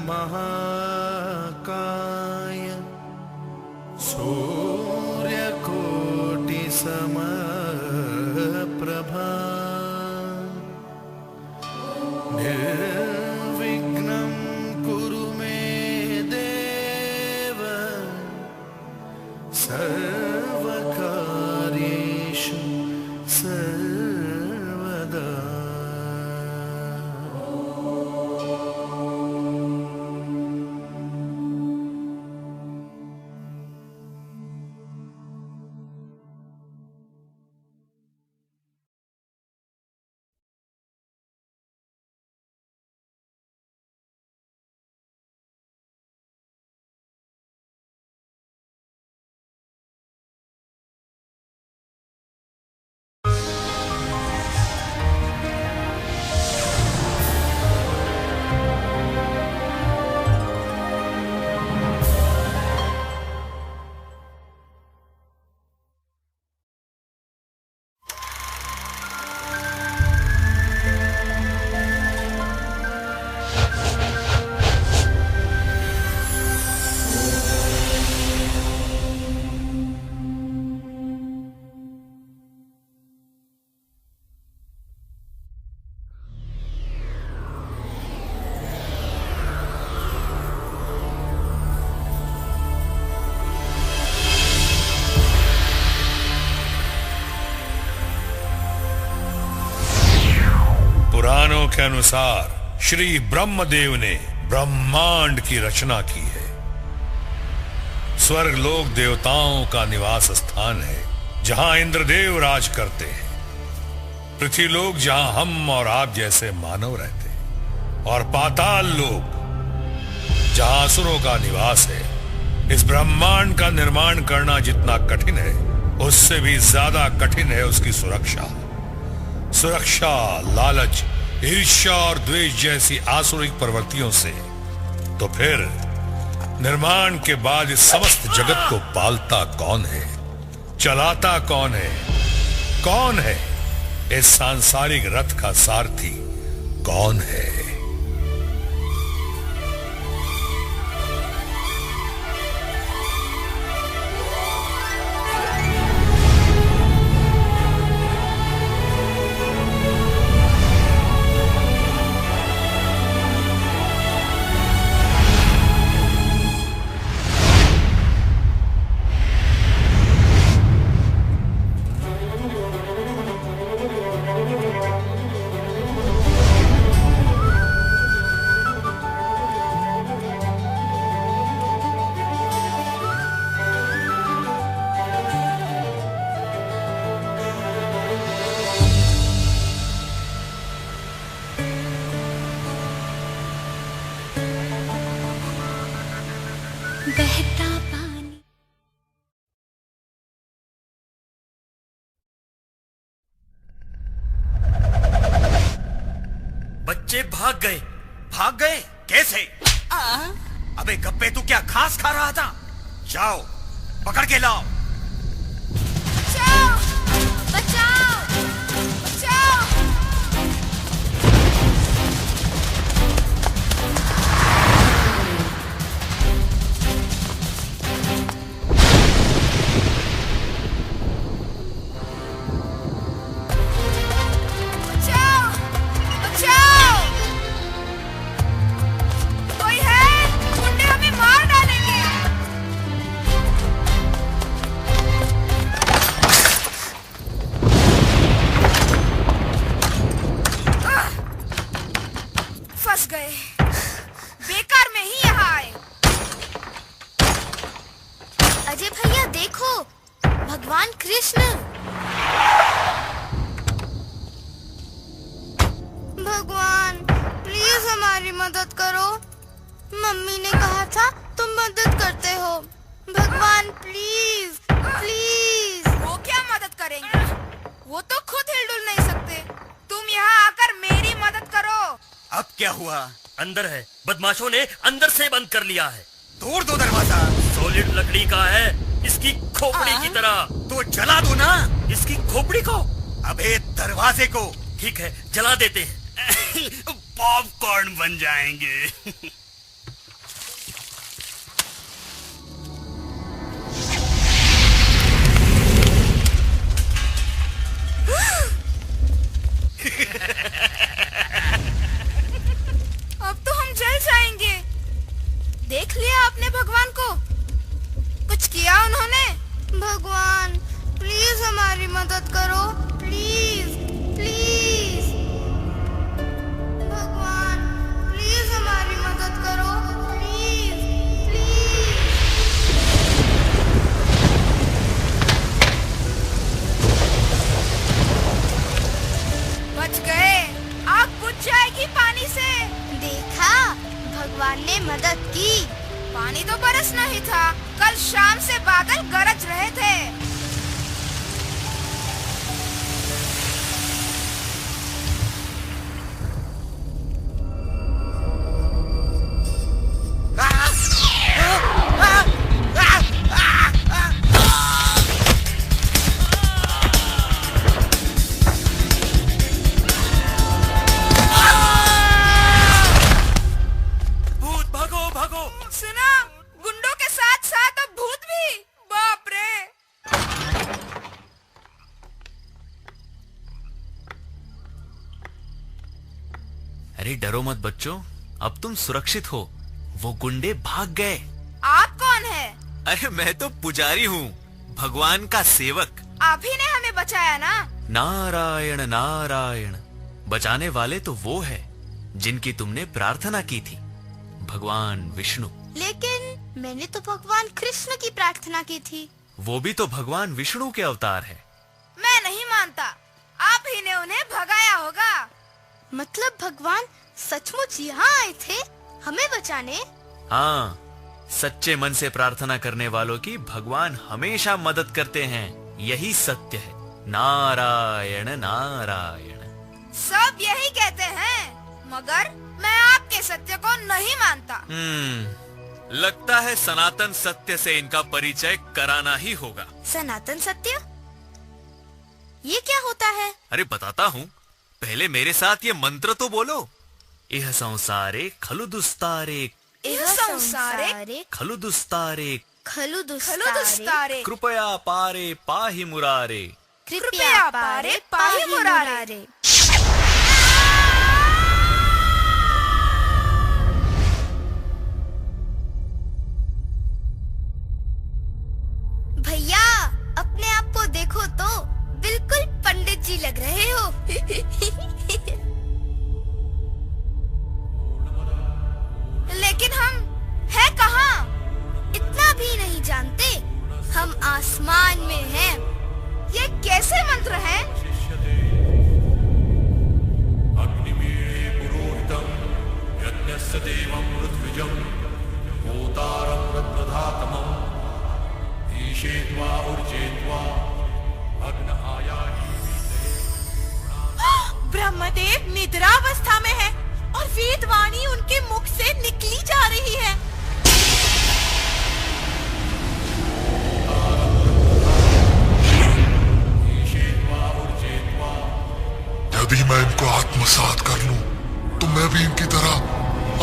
महाकाय सूर्यकोटि समप्रभा निर्विघ्नं कुरु मे देव सर्वकार्येषु सर्वदा। पुराणों के अनुसार श्री ब्रह्मदेव ने ब्रह्मांड की रचना की है। स्वर्ग लोक देवताओं का निवास स्थान है, जहां इंद्रदेव राज करते हैं। पृथ्वी लोक जहां हम और आप जैसे मानव रहते हैं, और पाताल लोक जहां असुरों का निवास है। इस ब्रह्मांड का निर्माण करना जितना कठिन है, उससे भी ज्यादा कठिन है उसकी सुरक्षा। सुरक्षा, लालच, ईर्ष्या और द्वेष जैसी आसुरिक प्रवृत्तियों से। तो फिर निर्माण के बाद इस समस्त जगत को पालता कौन है, चलाता कौन है? कौन है इस सांसारिक रथ का सारथी? कौन है? बहता पानी। बच्चे भाग गए। भाग गए कैसे? अबे गप्पे, तू क्या घास खा रहा था? जाओ पकड़ के लाओ। बचाओ! बचाओ! बचाओ! बेकार में ही यहाँ आए। अजय भैया देखो, भगवान कृष्ण। भगवान प्लीज हमारी मदद करो। मम्मी ने कहा था तुम मदद करते हो। भगवान प्लीज प्लीज। वो क्या मदद करेंगे? वो तो खुद हिलडुल नहीं सकते। तुम यहाँ आकर मेरी मदद करो। अब क्या हुआ? अंदर है, बदमाशों ने अंदर से बंद कर लिया है। तोड़ दो दरवाजा। सॉलिड लकड़ी का है, इसकी खोपड़ी की तरह। तो जला दो ना इसकी खोपड़ी को। अबे दरवाजे को। ठीक है, जला देते हैं। पॉपकॉर्न बन जाएंगे। मदद करो प्लीज प्लीज। भगवान प्लीज हमारी मदद करो प्लीज प्लीज। बच गए, आग बुझ जाएगी पानी से। देखा, भगवान ने मदद की। पानी तो बरस नहीं था, कल शाम से बादल गरज रहे थे। सुना, गुंडों के साथ साथ अब भूत भी। बाप रे। अरे डरो मत बच्चों, अब तुम सुरक्षित हो। वो गुंडे भाग गए। आप कौन है? अरे मैं तो पुजारी हूँ, भगवान का सेवक। आप ही ने हमें बचाया ना। नारायण नारायण। बचाने वाले तो वो है जिनकी तुमने प्रार्थना की थी, भगवान विष्णु। लेकिन मैंने तो भगवान कृष्ण की प्रार्थना की थी। वो भी तो भगवान विष्णु के अवतार है। मैं नहीं मानता, आप ही ने उन्हें भगाया होगा। मतलब भगवान सचमुच यहाँ आए थे हमें बचाने? हाँ, सच्चे मन से प्रार्थना करने वालों की भगवान हमेशा मदद करते हैं, यही सत्य है। नारायण नारायण। सब यही कहते हैं, मगर मैं आपके सत्य को नहीं मानता। लगता है सनातन सत्य से इनका परिचय कराना ही होगा। सनातन सत्य? ये क्या होता है? अरे बताता हूँ, पहले मेरे साथ ये मंत्र तो बोलो। इह संसारे खलु दुस्तारे, इह संसारे खलु दुस्तारे, खलु खलु दुस्तारे, कृपया पारे पाहि मुरारे। कृपया पारे पाहि मुरारे। भैया, अपने आप को देखो तो बिल्कुल पंडित जी लग रहे हो। लेकिन हम है कहाँ? इतना भी नहीं जानते, हम आसमान में हैं। ये कैसे मंत्र है? ब्रह्मदेव निद्रावस्था में है और वेदवाणी उनके मुख से निकली जा रही है। यदि मैं इनको आत्मसात कर लूं, तो मैं भी इनकी तरह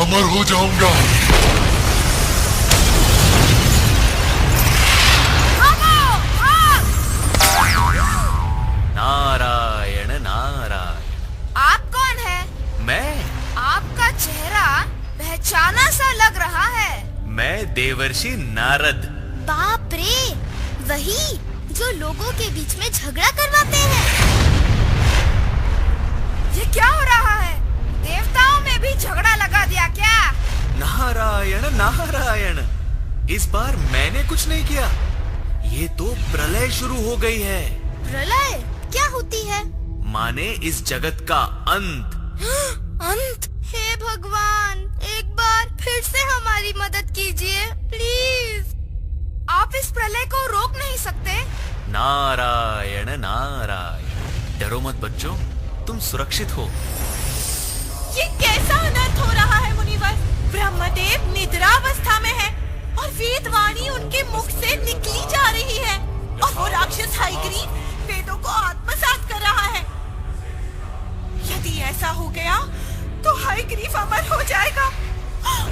अमर हो जाऊंगा। नारायण नारायण। आप कौन है? मैं? आपका चेहरा पहचाना सा लग रहा है। मैं देवर्षि नारद। बाप रे, वही जो लोगों के बीच में झगड़ा करवाते हैं। ये क्या हो रहा है? देवताओं में भी झगड़ा लगा दिया क्या? नारायण नारायण। इस बार मैंने कुछ नहीं किया, ये तो प्रलय शुरू हो गई है। प्रलय क्या होती है? माने इस जगत का अंत। अंत? हे भगवान, एक बार फिर से हमारी मदद कीजिए प्लीज। आप इस प्रलय को रोक नहीं सकते? नारायण नारायण। डरो मत बच्चों, तुम सुरक्षित हो। ये कैसा अनर्थ हो रहा है मुनिवर? ब्रह्मदेव निद्रावस्था में है और वेदवाणी उनके मुख से निकली जा रही है और वो राक्षस हाइग्रीव वेदों को आत्मसात कर रहा है। यदि ऐसा हो गया तो हाइग्रीव अमर हो जाएगा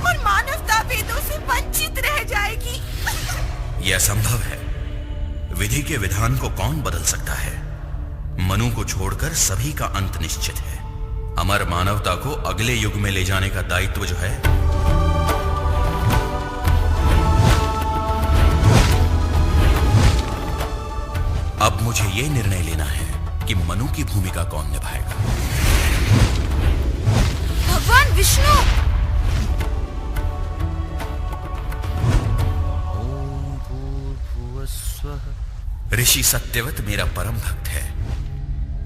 और मानवता वेदों से वंचित रह जाएगी। यह असंभव है। विधि के विधान को कौन बदल सकता है? मनु को छोड़कर सभी का अंत निश्चित है। अमर मानवता को अगले युग में ले जाने का दायित्व जो है, अब मुझे यह निर्णय लेना है कि मनु की भूमिका कौन निभाएगा। भगवान विष्णु! ऋषि सत्यवत मेरा परम भक्त है,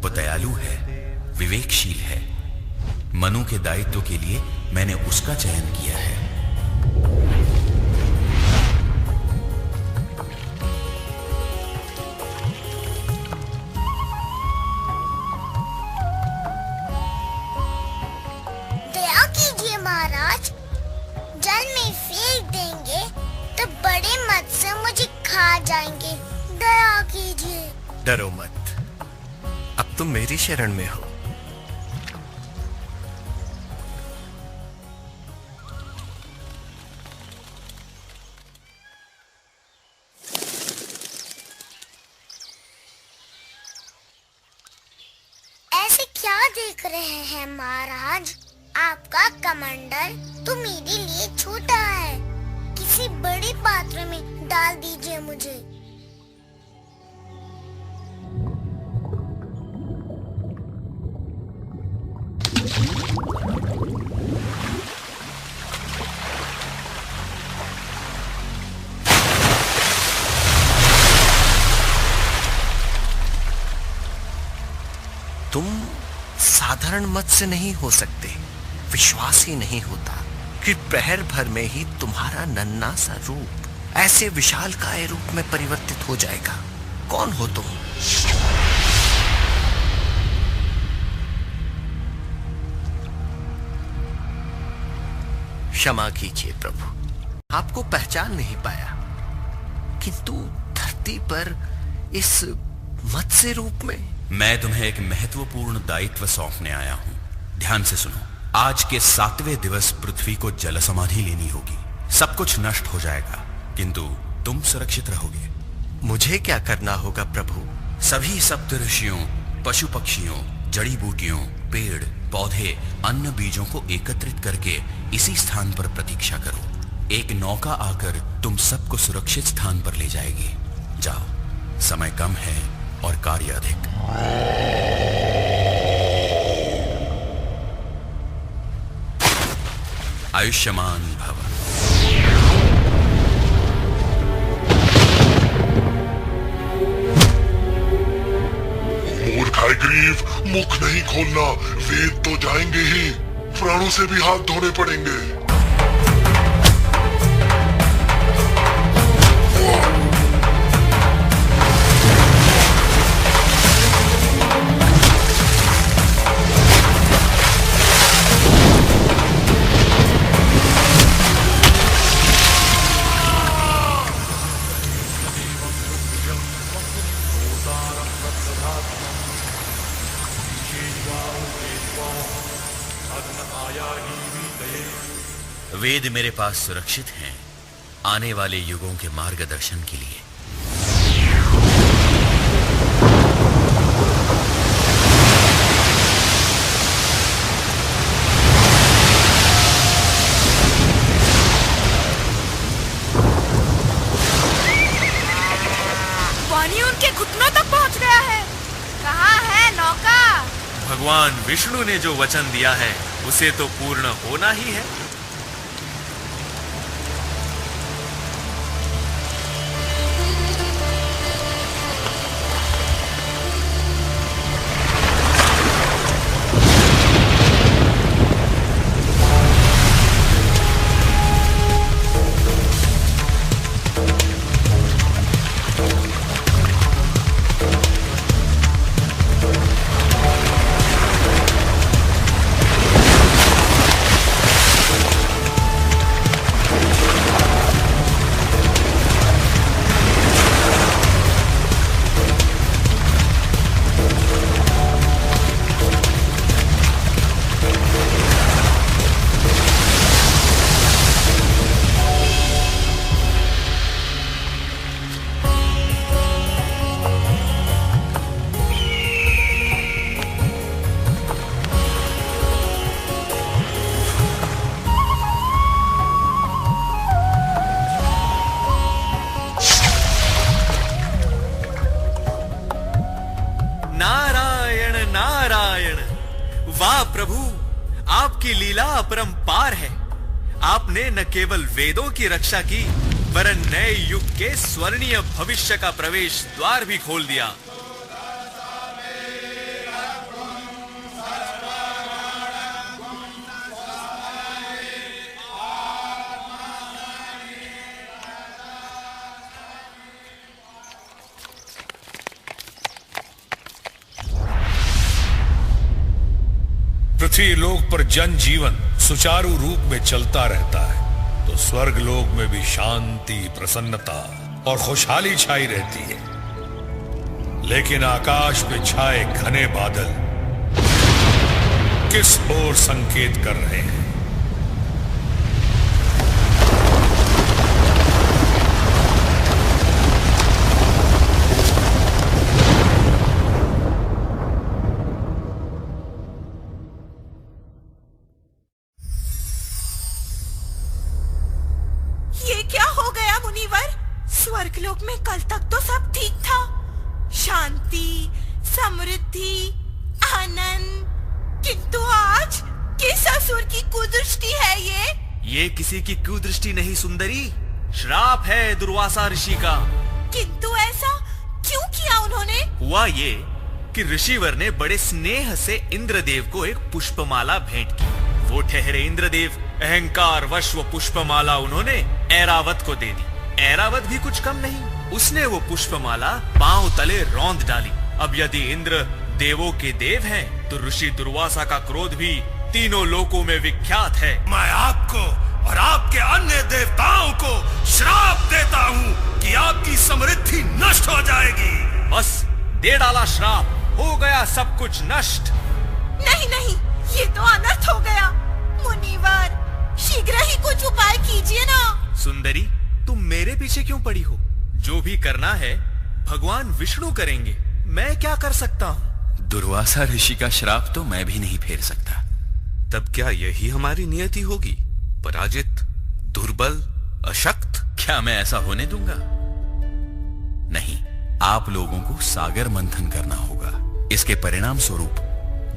वो दयालु है, विवेकशील है। मनु के दायित्व के लिए मैंने उसका चयन किया है। दया कीजिए महाराज, जल में फेंक देंगे तो बड़े मत्स्य मुझे खा जाएंगे। दया कीजिए। डरो मत, अब तुम मेरी शरण में हो। ऐसे क्या देख रहे हैं महाराज? आपका कमंडल तो मेरे लिए छोटा है, किसी बड़े पात्र में डाल दीजिए मुझे। तुम साधारण मत्स्य नहीं हो सकते। विश्वास ही नहीं होता कि प्रहर भर में ही तुम्हारा नन्हा सा रूप ऐसे विशालकाय रूप में परिवर्तित हो जाएगा। कौन हो तुम? क्षमा कीजिए प्रभु, आपको पहचान नहीं पाया, किंतु धरती पर इस मत्स्य रूप में। मैं तुम्हें एक महत्वपूर्ण दायित्व सौंपने आया हूं। ध्यान से सुनो। आज के 7वें दिवस पृथ्वी को जल समाधि लेनी होगी। सब कुछ नष्ट हो जाएगा, किंतु तुम सुरक्षित रहोगे। मुझे क्या करना होगा प्रभु? सभी सप्तऋषियों, पशु पक्षियों, जड़ी बूटियों, पेड़ पौधे, अन्न बीजों को एकत्रित करके इसी स्थान पर प्रतीक्षा करो। एक नौका आकर तुम सबको सुरक्षित स्थान पर ले जाएगी। जाओ, समय कम है और कार्य अधिक। आयुष्मान भव। मूर्ख हयग्रीव, मुख नहीं खोलना, वेद तो जाएंगे ही, प्राणों से भी हाथ धोने पड़ेंगे। वेद मेरे पास सुरक्षित हैं, आने वाले युगों के मार्गदर्शन के लिए। पानी उनके घुटनों तक पहुंच गया है। कहाँ है नौका? भगवान विष्णु ने जो वचन दिया है उसे तो पूर्ण होना ही है। लीला अपरंपार है। आपने न केवल वेदों की रक्षा की, वरन नए युग के स्वर्णीय भविष्य का प्रवेश द्वार भी खोल दिया। पृथ्वी लोक पर जनजीवन सुचारू रूप में चलता रहता है तो स्वर्ग लोक में भी शांति, प्रसन्नता और खुशहाली छाई रहती है। लेकिन आकाश पे छाए घने बादल किस ओर संकेत कर रहे हैं? स्वर्गलोक में कल तक तो सब ठीक था, शांति, समृद्धि, आनंद, किंतु आज किस असुर की कुदृष्टि है ये किसी की कुदृष्टि नहीं सुंदरी, श्राप है दुर्वासा ऋषि का। किंतु ऐसा क्यों किया उन्होंने? हुआ ये कि ऋषिवर ने बड़े स्नेह से इंद्रदेव को एक पुष्पमाला भेंट की। वो ठहरे इंद्रदेव अहंकार वश वो पुष्पमाला उन्होंने ऐरावत को दे दी। ऐरावत भी कुछ कम नहीं, उसने वो पुष्पमाला पांव तले रौंद डाली। अब यदि इंद्र देवों के देव हैं, तो ऋषि दुर्वासा का क्रोध भी तीनों लोकों में विख्यात है। मैं आपको और आपके अन्य देवताओं को श्राप देता हूँ कि आपकी समृद्धि नष्ट हो जाएगी। बस दे डाला श्राप, हो गया सब कुछ नष्ट। नहीं नहीं, ये तो अनर्थ हो गया। मुनिवर, शीघ्र ही कुछ उपाय कीजिए ना। सुंदरी, तुम मेरे पीछे क्यों पड़ी हो? जो भी करना है भगवान विष्णु करेंगे, मैं क्या कर सकता हूँ? दुर्वासा ऋषि का श्राप तो मैं भी नहीं फेर सकता। तब क्या यही हमारी नियति होगी? पराजित, दुर्बल, अशक्त? क्या मैं ऐसा होने दूंगा? नहीं, आप लोगों को सागर मंथन करना होगा। इसके परिणाम स्वरूप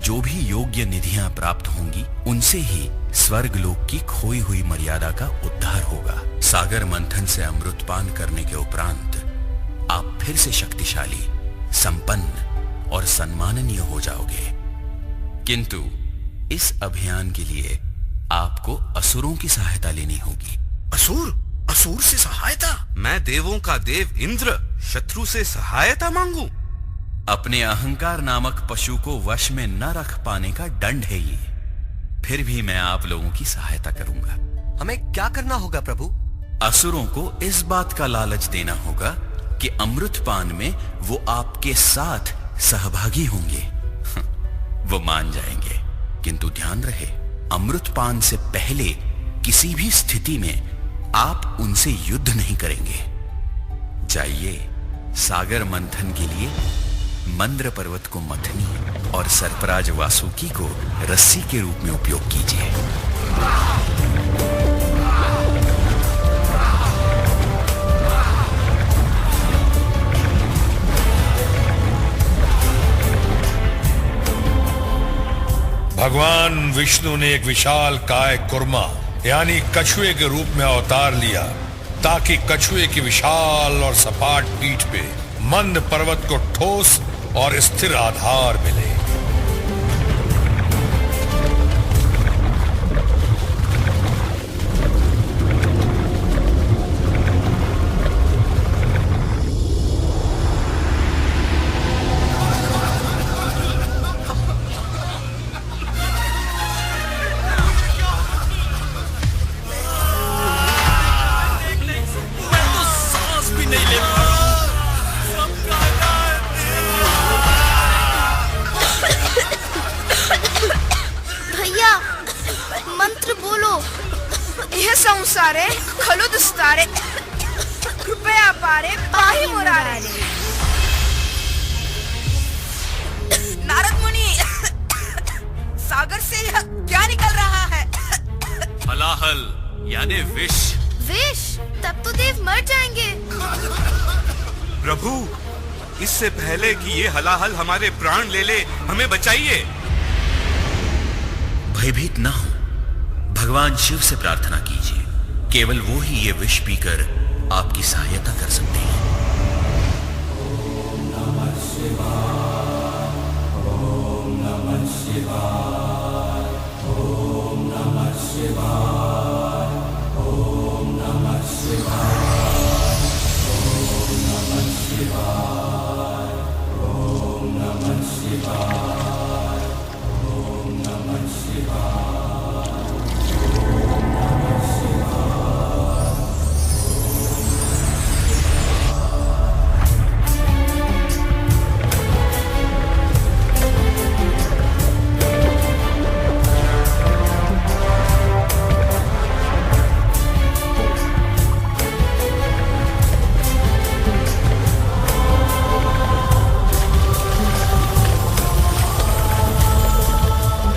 जो भी योग्य निधियां प्राप्त होंगी, उनसे ही स्वर्ग लोक की खोई हुई मर्यादा का उद्धार होगा। सागर मंथन से अमृतपान करने के उपरांत आप फिर से शक्तिशाली, संपन्न और सम्माननीय हो जाओगे। किंतु इस अभियान के लिए आपको असुरों की सहायता लेनी होगी। असुर? असुर से सहायता? मैं देवों का देव इंद्र शत्रु से सहायता मांगू? अपने अहंकार नामक पशु को वश में न रख पाने का दंड है ये। फिर भी मैं आप लोगों की सहायता करूंगा। हमें क्या करना होगा प्रभु? असुरों को इस बात का लालच देना होगा कि अमृतपान में वो आपके साथ सहभागी होंगे। वो मान जाएंगे, किंतु ध्यान रहे, अमृतपान से पहले किसी भी स्थिति में आप उनसे युद्ध नहीं करेंगे। जाइए, सागर मंथन के लिए मंद्र पर्वत को मथनी और सर्पराज वासुकी को रस्सी के रूप में उपयोग कीजिए। भगवान विष्णु ने एक विशाल काय कुर्मा यानी कछुए के रूप में अवतार लिया, ताकि कछुए की विशाल और सपाट पीठ पे मंद पर्वत को ठोस और स्थिर आधार मिले। संसारे खलु दुस्तारे कृपया पारे पाही मुरारे। नारद मुनि, सागर से यह क्या निकल रहा है? हलाहल यानी विष। विष? तब तो देव मर जाएंगे। प्रभु, इससे पहले कि ये हलाहल हमारे प्राण ले ले, हमें बचाइए। भयभीत ना हो, भगवान शिव से प्रार्थना कीजिए। केवल वो ही ये विष पीकर आपकी सहायता कर सकते हैं। ओम नमः शिवाय, ओम नमः शिवाय, ओम नमः शिवाय, ओम नमः शिवाय, ओम नमः शिवाय, ओम नमः शिवाय, ओम नमः शिवाय।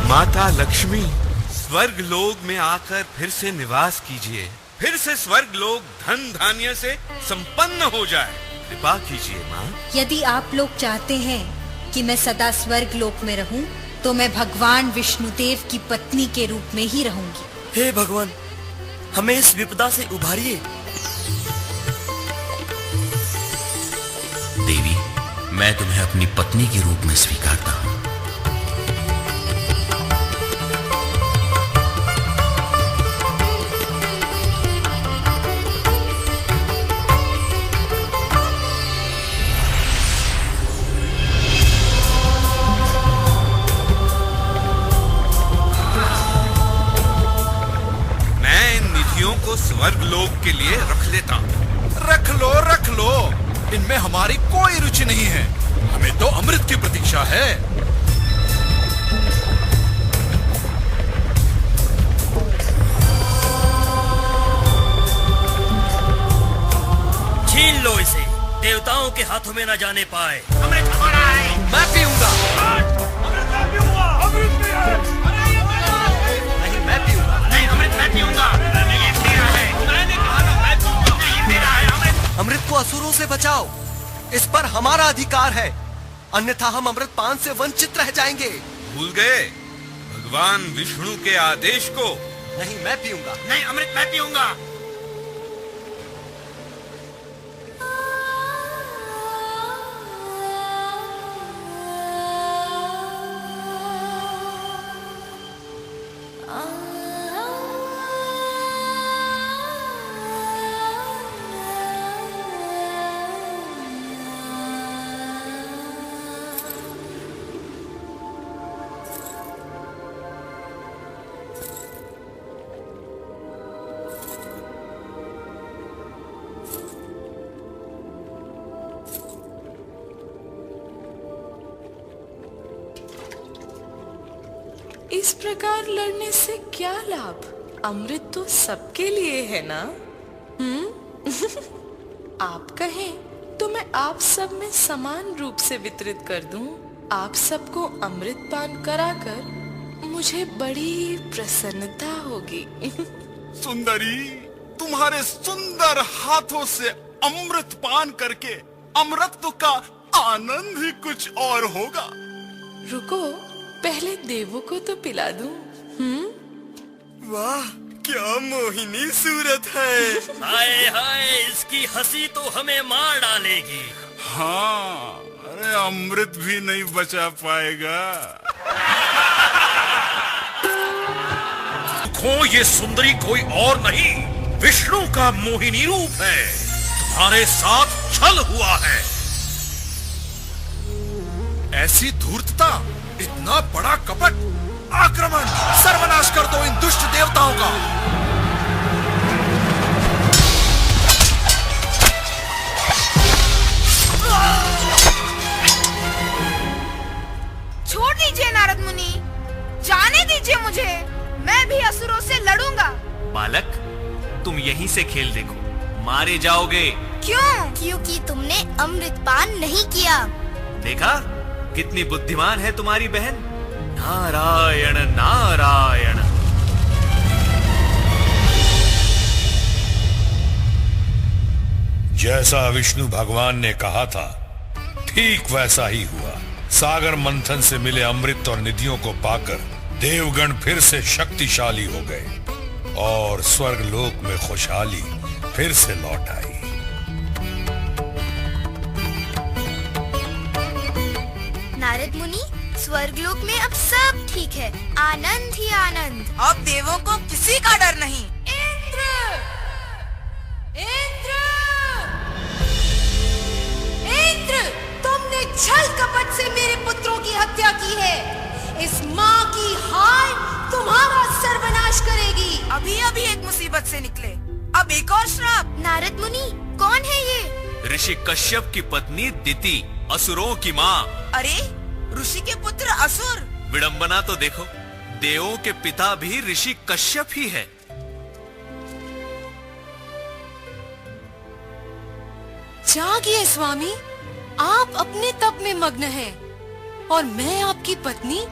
माता लक्ष्मी, स्वर्ग लोक में आकर फिर से निवास कीजिए। फिर से स्वर्ग लोक धन धान्य से संपन्न हो जाए। कृपा कीजिए माँ। यदि आप लोग चाहते हैं कि मैं सदा स्वर्ग लोक में रहूं, तो मैं भगवान विष्णुदेव की पत्नी के रूप में ही रहूंगी। हे भगवान, हमें इस विपदा से उभारिए। देवी, मैं तुम्हें अपनी पत्नी के रूप में स्वीकारता हूँ। स्वर्ग लोक के लिए रख लेता हूँ। रख लो, इनमें हमारी कोई रुचि नहीं है। हमें तो अमृत की प्रतीक्षा है। छीन लो इसे, देवताओं के हाथों में न जाने पाए। अमृत हमारा है। मैं पीऊंगा। अमृत मैं पीऊंगा। अमृत भी है। नहीं, मैं पीऊंगा। नहीं, अमृत मैं पीऊंगा। अमृत को असुरों से बचाओ, इस पर हमारा अधिकार है, अन्यथा हम अमृत पान से वंचित रह जाएंगे। भूल गए भगवान विष्णु के आदेश को? नहीं, मैं पीऊंगा। नहीं, अमृत मैं पीऊंगा। इस प्रकार लड़ने से क्या लाभ? अमृत तो सबके लिए है ना? आप कहें तो मैं आप सब में समान रूप से वितरित कर दूं। आप सबको अमृत पान कराकर मुझे बड़ी प्रसन्नता होगी। सुंदरी, तुम्हारे सुंदर हाथों से अमृत पान करके अमृत का आनंद ही कुछ और होगा। रुको, पहले देवों को तो पिला दूं। वाह, क्या मोहिनी सूरत है। हाय हाय, इसकी हंसी तो हमें मार डालेगी। हाँ, अरे अमृत भी नहीं बचा पाएगा। देखो, ये सुंदरी कोई और नहीं, विष्णु का मोहिनी रूप है। तुम्हारे साथ छल हुआ है। ऐसी धूर्तता, इतना बड़ा कपट, आक्रमण, सर्वनाश कर दो इन दुष्ट देवताओं का। छोड़ दीजिए नारद मुनि, जाने दीजिए मुझे, मैं भी असुरों से लड़ूंगा। बालक, तुम यहीं से खेल देखो, मारे जाओगे। क्यों? क्योंकि तुमने अमृत पान नहीं किया। देखा कितनी बुद्धिमान है तुम्हारी बहन। नारायण नारायण। जैसा विष्णु भगवान ने कहा था, ठीक वैसा ही हुआ। सागर मंथन से मिले अमृत और निधियों को पाकर देवगण फिर से शक्तिशाली हो गए। और स्वर्गलोक में खुशहाली फिर से लौट आई। नारद मुनि, स्वर्गलोक में अब सब ठीक है, आनंद ही आनंद। अब देवों को किसी का डर नहीं। इंद्र! इंद्र! इंद्र, तुमने छल कपट से मेरे पुत्रों की हत्या की है। इस माँ की हाय तुम्हारा सर्वनाश करेगी। अभी अभी एक मुसीबत से निकले, अब एक और श्राप। नारद मुनि, कौन है ये? ऋषि कश्यप की पत्नी दिति, असुरों की माँ। अरे, ऋषि के पुत्र असुर? विडंबना तो देखो, देवों के पिता भी ऋषि कश्यप ही है। जागिए स्वामी, आप अपने तप में मग्न हैं और मैं आपकी पत्नी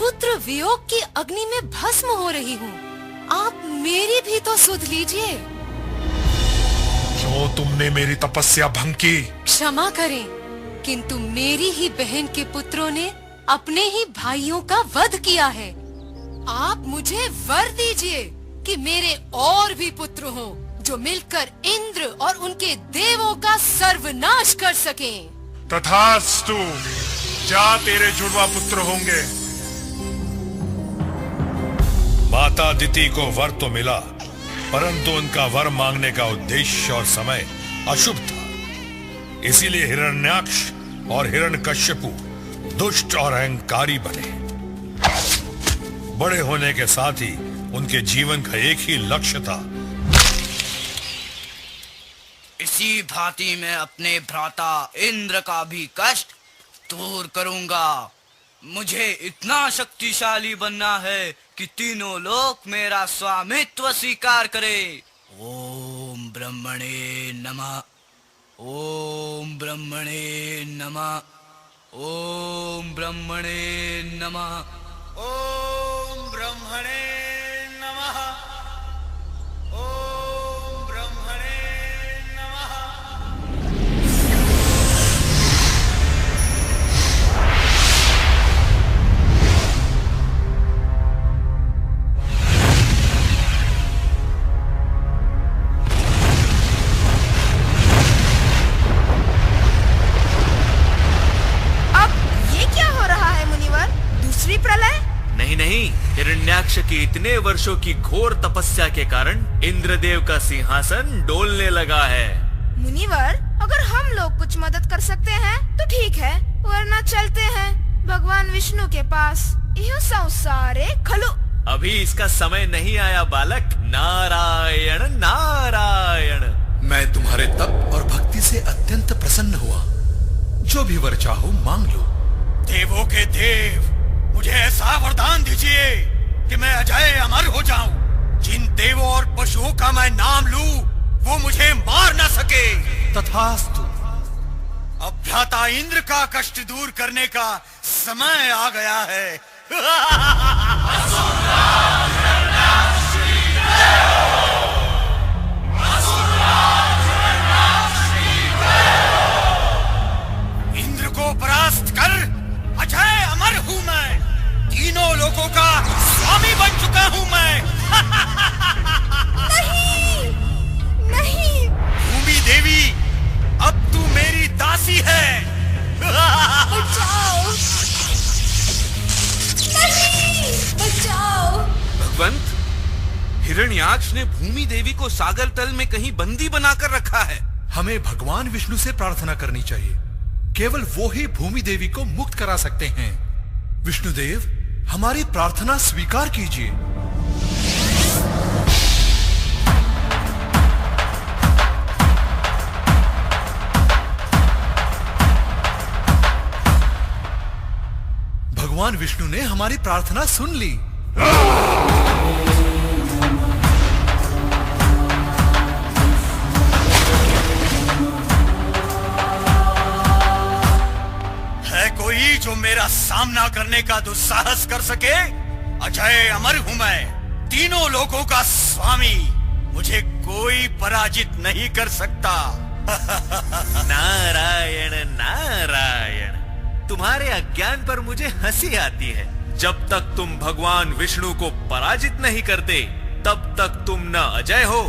पुत्र वियोग की अग्नि में भस्म हो रही हूँ। आप मेरी भी तो सुध लीजिए। क्यों तुमने मेरी तपस्या भंग की? क्षमा करें, किंतु मेरी ही बहन के पुत्रों ने अपने ही भाइयों का वध किया है। आप मुझे वर दीजिए कि मेरे और भी पुत्र हों जो मिलकर इंद्र और उनके देवों का सर्वनाश कर सकें। तथास्तु, जा तेरे जुड़वा पुत्र होंगे। माता दिति को वर तो मिला, परंतु उनका वर मांगने का उद्देश्य और समय अशुभ था। इसीलिए हिरण्याक्ष और हिरण्यकश्यपु दुष्ट और अहंकारी बने। बड़े होने के साथ ही उनके जीवन का एक ही लक्ष्य था। इसी भांति मैं अपने भ्राता इंद्र का भी कष्ट दूर करूंगा। मुझे इतना शक्तिशाली बनना है कि तीनों लोक मेरा स्वामित्व स्वीकार करे। ओम ब्रह्मणे नमः, ओम ब्रह्मणे नमः, ओम ब्रह्मणे नमः, ओम ब्रह्मणे नमः, ओम ब्रह्मणे नमः। नहीं, हिरण्याक्ष की इतने वर्षों की घोर तपस्या के कारण इंद्रदेव का सिंहासन डोलने लगा है। मुनिवर, अगर हम लोग कुछ मदद कर सकते हैं तो ठीक है, वरना चलते हैं भगवान विष्णु के पास। यह संसारे खलु। अभी इसका समय नहीं आया बालक। नारायण नारायण। मैं तुम्हारे तप और भक्ति से अत्यंत प्रसन्न हुआ। जो भी वर चाहो मांग लो। देवों के देव, मुझे ऐसा वरदान दीजिए कि मैं अजय अमर हो जाऊं। जिन देवों और पशुओं का मैं नाम लूं, वो मुझे मार न सके। तथास्तु। अब भ्राता इंद्र का कष्ट दूर करने का समय आ गया है। इंद्र को परास्त कर अजय अमर हूं मैं। तीनों लोगों का स्वामी बन चुका हूं मैं। नहीं, नहीं। भूमि देवी, अब तू मेरी दासी है। बचाओ, नहीं, बचाओ। भगवंत, हिरण्याक्ष ने भूमि देवी को सागर तल में कहीं बंदी बनाकर रखा है। हमें भगवान विष्णु से प्रार्थना करनी चाहिए। केवल वो ही भूमि देवी को मुक्त करा सकते हैं। विष्णुदेव, हमारी प्रार्थना स्वीकार कीजिए। भगवान विष्णु ने हमारी प्रार्थना सुन ली। कोई जो मेरा सामना करने का दुस्साहस कर सके? अजय अमर हूं मैं, तीनों लोगों का स्वामी। मुझे कोई पराजित नहीं कर सकता। नारायण नारायण। तुम्हारे अज्ञान पर मुझे हंसी आती है। जब तक तुम भगवान विष्णु को पराजित नहीं करते, तब तक तुम न अजय हो,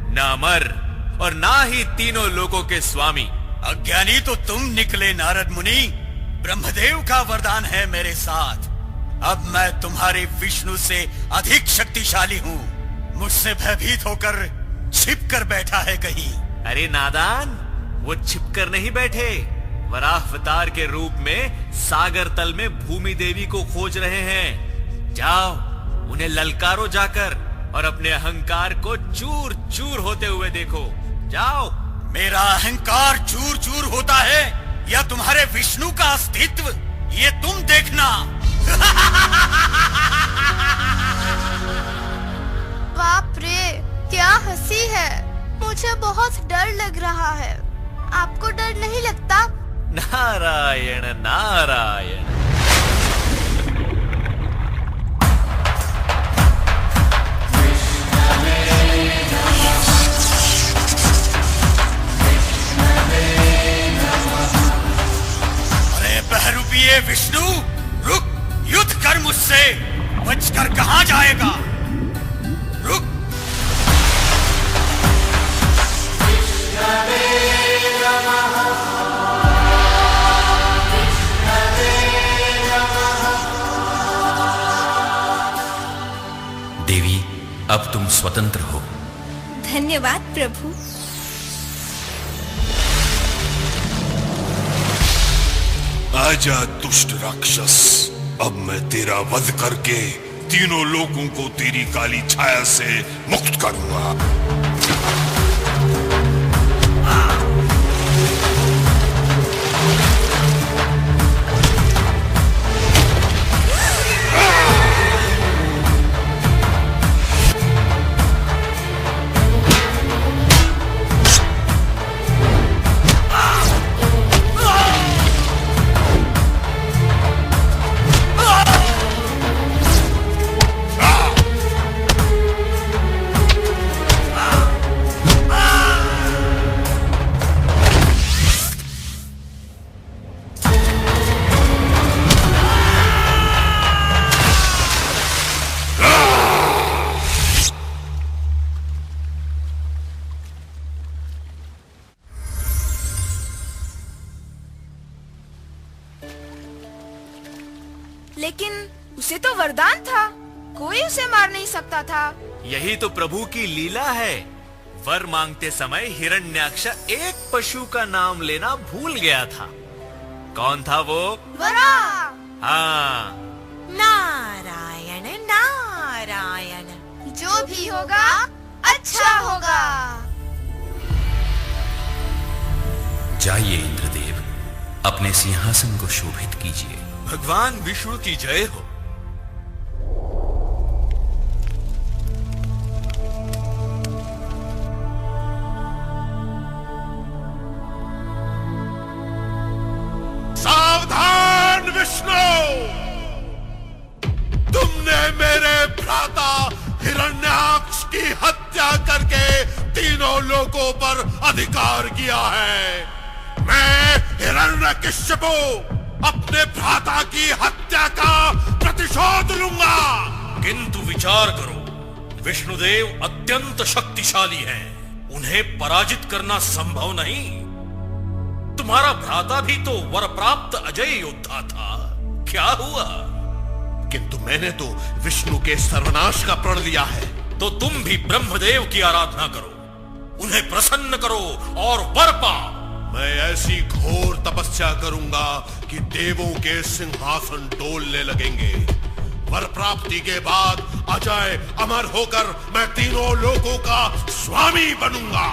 न अमर, और ना ही तीनों लोकों के स्वामी। अज्ञानी तो तुम निकले नारद मुनि। ब्रह्मदेव का वरदान है मेरे साथ। अब मैं तुम्हारे विष्णु से अधिक शक्तिशाली हूँ। मुझसे भयभीत होकर छिप कर बैठा है कहीं। अरे नादान, वो छिपकर नहीं बैठे, वराहावतार के रूप में सागर तल में भूमि देवी को खोज रहे हैं। जाओ, उन्हें ललकारो जाकर और अपने अहंकार को चूर चूर होते हुए देखो। जाओ। मेरा अहंकार चूर चूर होता है या तुम्हारे विष्णु का अस्तित्व, ये तुम देखना। बाप रे, क्या हंसी है। मुझे बहुत डर लग रहा है। आपको डर नहीं लगता? नारायण नारायण। अरे बहरूपिये विष्णु, रुक, युद्ध कर मुझसे। बचकर कहां जाएगा? रुक। देवी, अब तुम स्वतंत्र हो। धन्यवाद प्रभु। आजा दुष्ट राक्षस, अब मैं तेरा वध करके तीनों लोगों को तेरी काली छाया से मुक्त करूंगा। लेकिन उसे तो वरदान था, कोई उसे मार नहीं सकता था। यही तो प्रभु की लीला है। वर मांगते समय हिरण्याक्ष एक पशु का नाम लेना भूल गया था। कौन था वो? वराह। हाँ। नारायण नारायण। जो भी होगा अच्छा होगा। जाइए इंद्रदेव, अपने सिंहासन को शोभित कीजिए। भगवान विष्णु की जय हो। सावधान विष्णु, तुमने मेरे भ्राता हिरण्याक्ष की हत्या करके तीनों लोगों पर अधिकार किया है। मैं हिरण्यकश्यपु अपने भ्राता की हत्या का प्रतिशोध लूंगा। किंतु विचार करो, विष्णुदेव अत्यंत शक्तिशाली हैं। उन्हें पराजित करना संभव नहीं। तुम्हारा भ्राता भी तो वर प्राप्त अजय योद्धा था। क्या हुआ? किंतु मैंने तो विष्णु के सर्वनाश का प्रण लिया है। तो तुम भी ब्रह्मदेव की आराधना करो, उन्हें प्रसन्न करो और वर पाओ। मैं ऐसी घोर तपस्या करूंगा कि देवों के सिंहासन डोलने लगेंगे। वर प्राप्ति के बाद अजय अमर होकर मैं तीनों लोकों का स्वामी बनूंगा।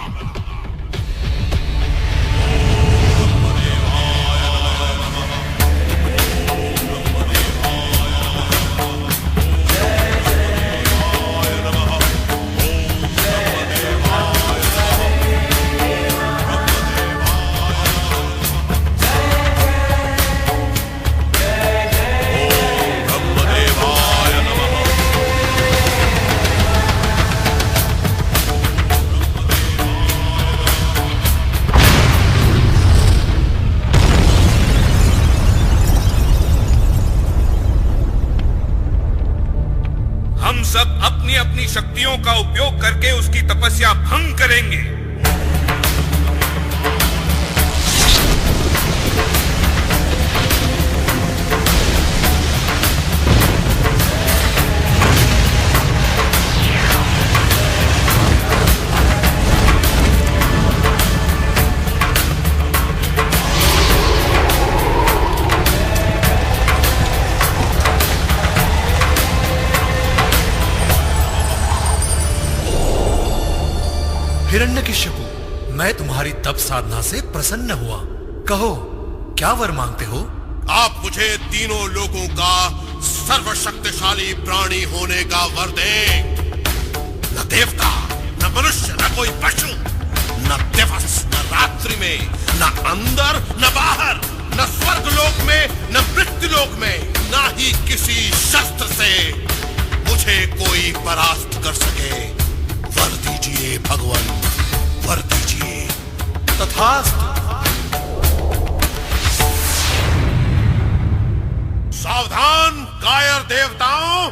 करके उसकी तपस्या भंग करेंगे। हिरण्यकशिपु, मैं तुम्हारी तप साधना से प्रसन्न हुआ। कहो, क्या वर मांगते हो? आप मुझे तीनों लोगों का सर्वशक्तिशाली प्राणी होने का वर दें। न देवता, न मनुष्य, न कोई पशु, न दिवस न रात्रि में, न अंदर न बाहर, न स्वर्ग लोक में न मृत्यु लोक में, न ही किसी शस्त्र से मुझे कोई परास्त कर सके। वर दीजिए भगवान, वर दीजिए। तथास्तु। सावधान कायर देवताओं,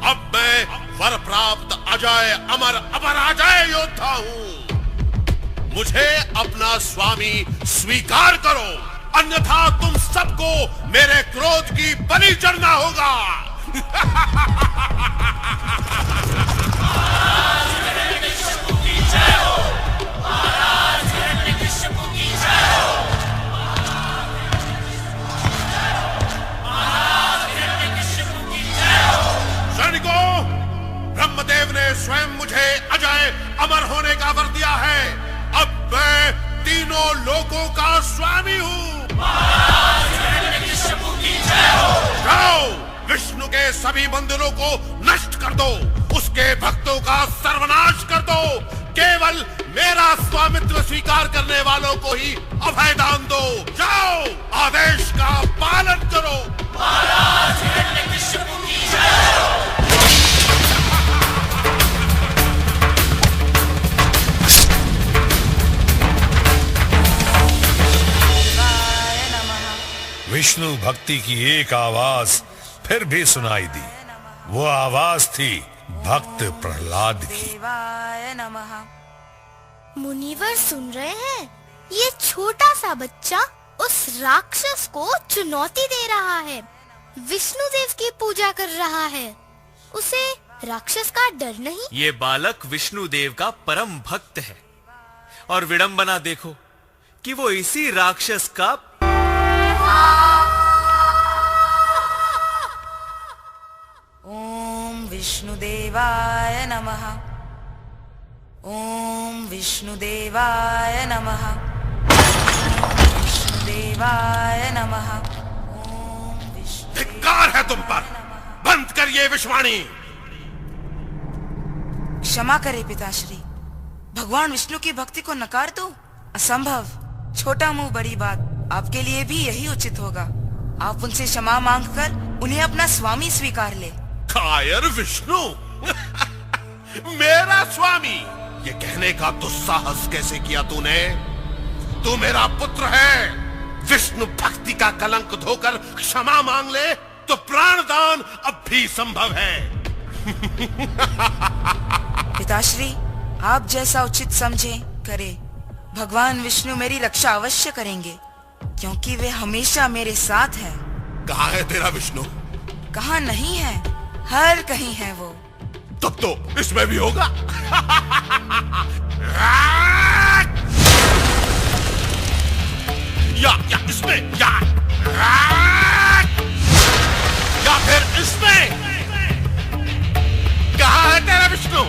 अब मैं वर प्राप्त अजय अमर अपराजय योद्धा हूं। मुझे अपना स्वामी स्वीकार करो, अन्यथा तुम सबको मेरे क्रोध की बलि चढ़ना होगा। सैनिकों, ब्रह्मदेव ने स्वयं मुझे अजय अमर होने का वर दिया है। अब मैं तीनों लोकों का स्वामी हूं। जाओ, विष्णु के सभी मंदिरों को नष्ट कर दो, उसके भक्तों का सर्वनाश कर दो। केवल मेरा स्वामित्व स्वीकार करने वालों को ही अभय दान दो। जाओ, आदेश का पालन करो। महाराज हिरण्यकशिपु की जय हो। विष्णु भक्ति की एक आवाज फिर भी सुनाई दी। वो आवाज थी भक्त प्रहलाद की। मुनिवर सुन रहे हैं? ये छोटा सा बच्चा उस राक्षस को चुनौती दे रहा है। विष्णु देव की पूजा कर रहा है। उसे राक्षस का डर नहीं। ये बालक विष्णु देव का परम भक्त है और विडंबना देखो कि वो इसी राक्षस का ओम विष्णुदेवाय नमः। ओम विष्णुदेवाय नमः। विष्णुदेवाय नमः। धिक्कार है तुम पर, बंद करिए विश्वाणी। क्षमा करे पिताश्री, भगवान विष्णु की भक्ति को नकार दो? असंभव। छोटा मुंह बड़ी बात, आपके लिए भी यही उचित होगा। आप उनसे क्षमा मांगकर उन्हें अपना स्वामी स्वीकार ले। कायर विष्णु, मेरा स्वामी, ये कहने का दुस्साहस कैसे किया तूने? तू मेरा पुत्र है। विष्णु भक्ति का कलंक धोकर क्षमा मांग ले तो प्राणदान अब भी संभव है। पिताश्री, आप जैसा उचित समझे करे। भगवान विष्णु मेरी रक्षा अवश्य करेंगे, क्योंकि वे हमेशा मेरे साथ हैं। कहाँ है तेरा विष्णु? कहाँ नहीं है, हर कहीं है वो। तब तो इसमें भी होगा। या इसमें, या फिर इसमें। कहाँ है तेरा विष्णु?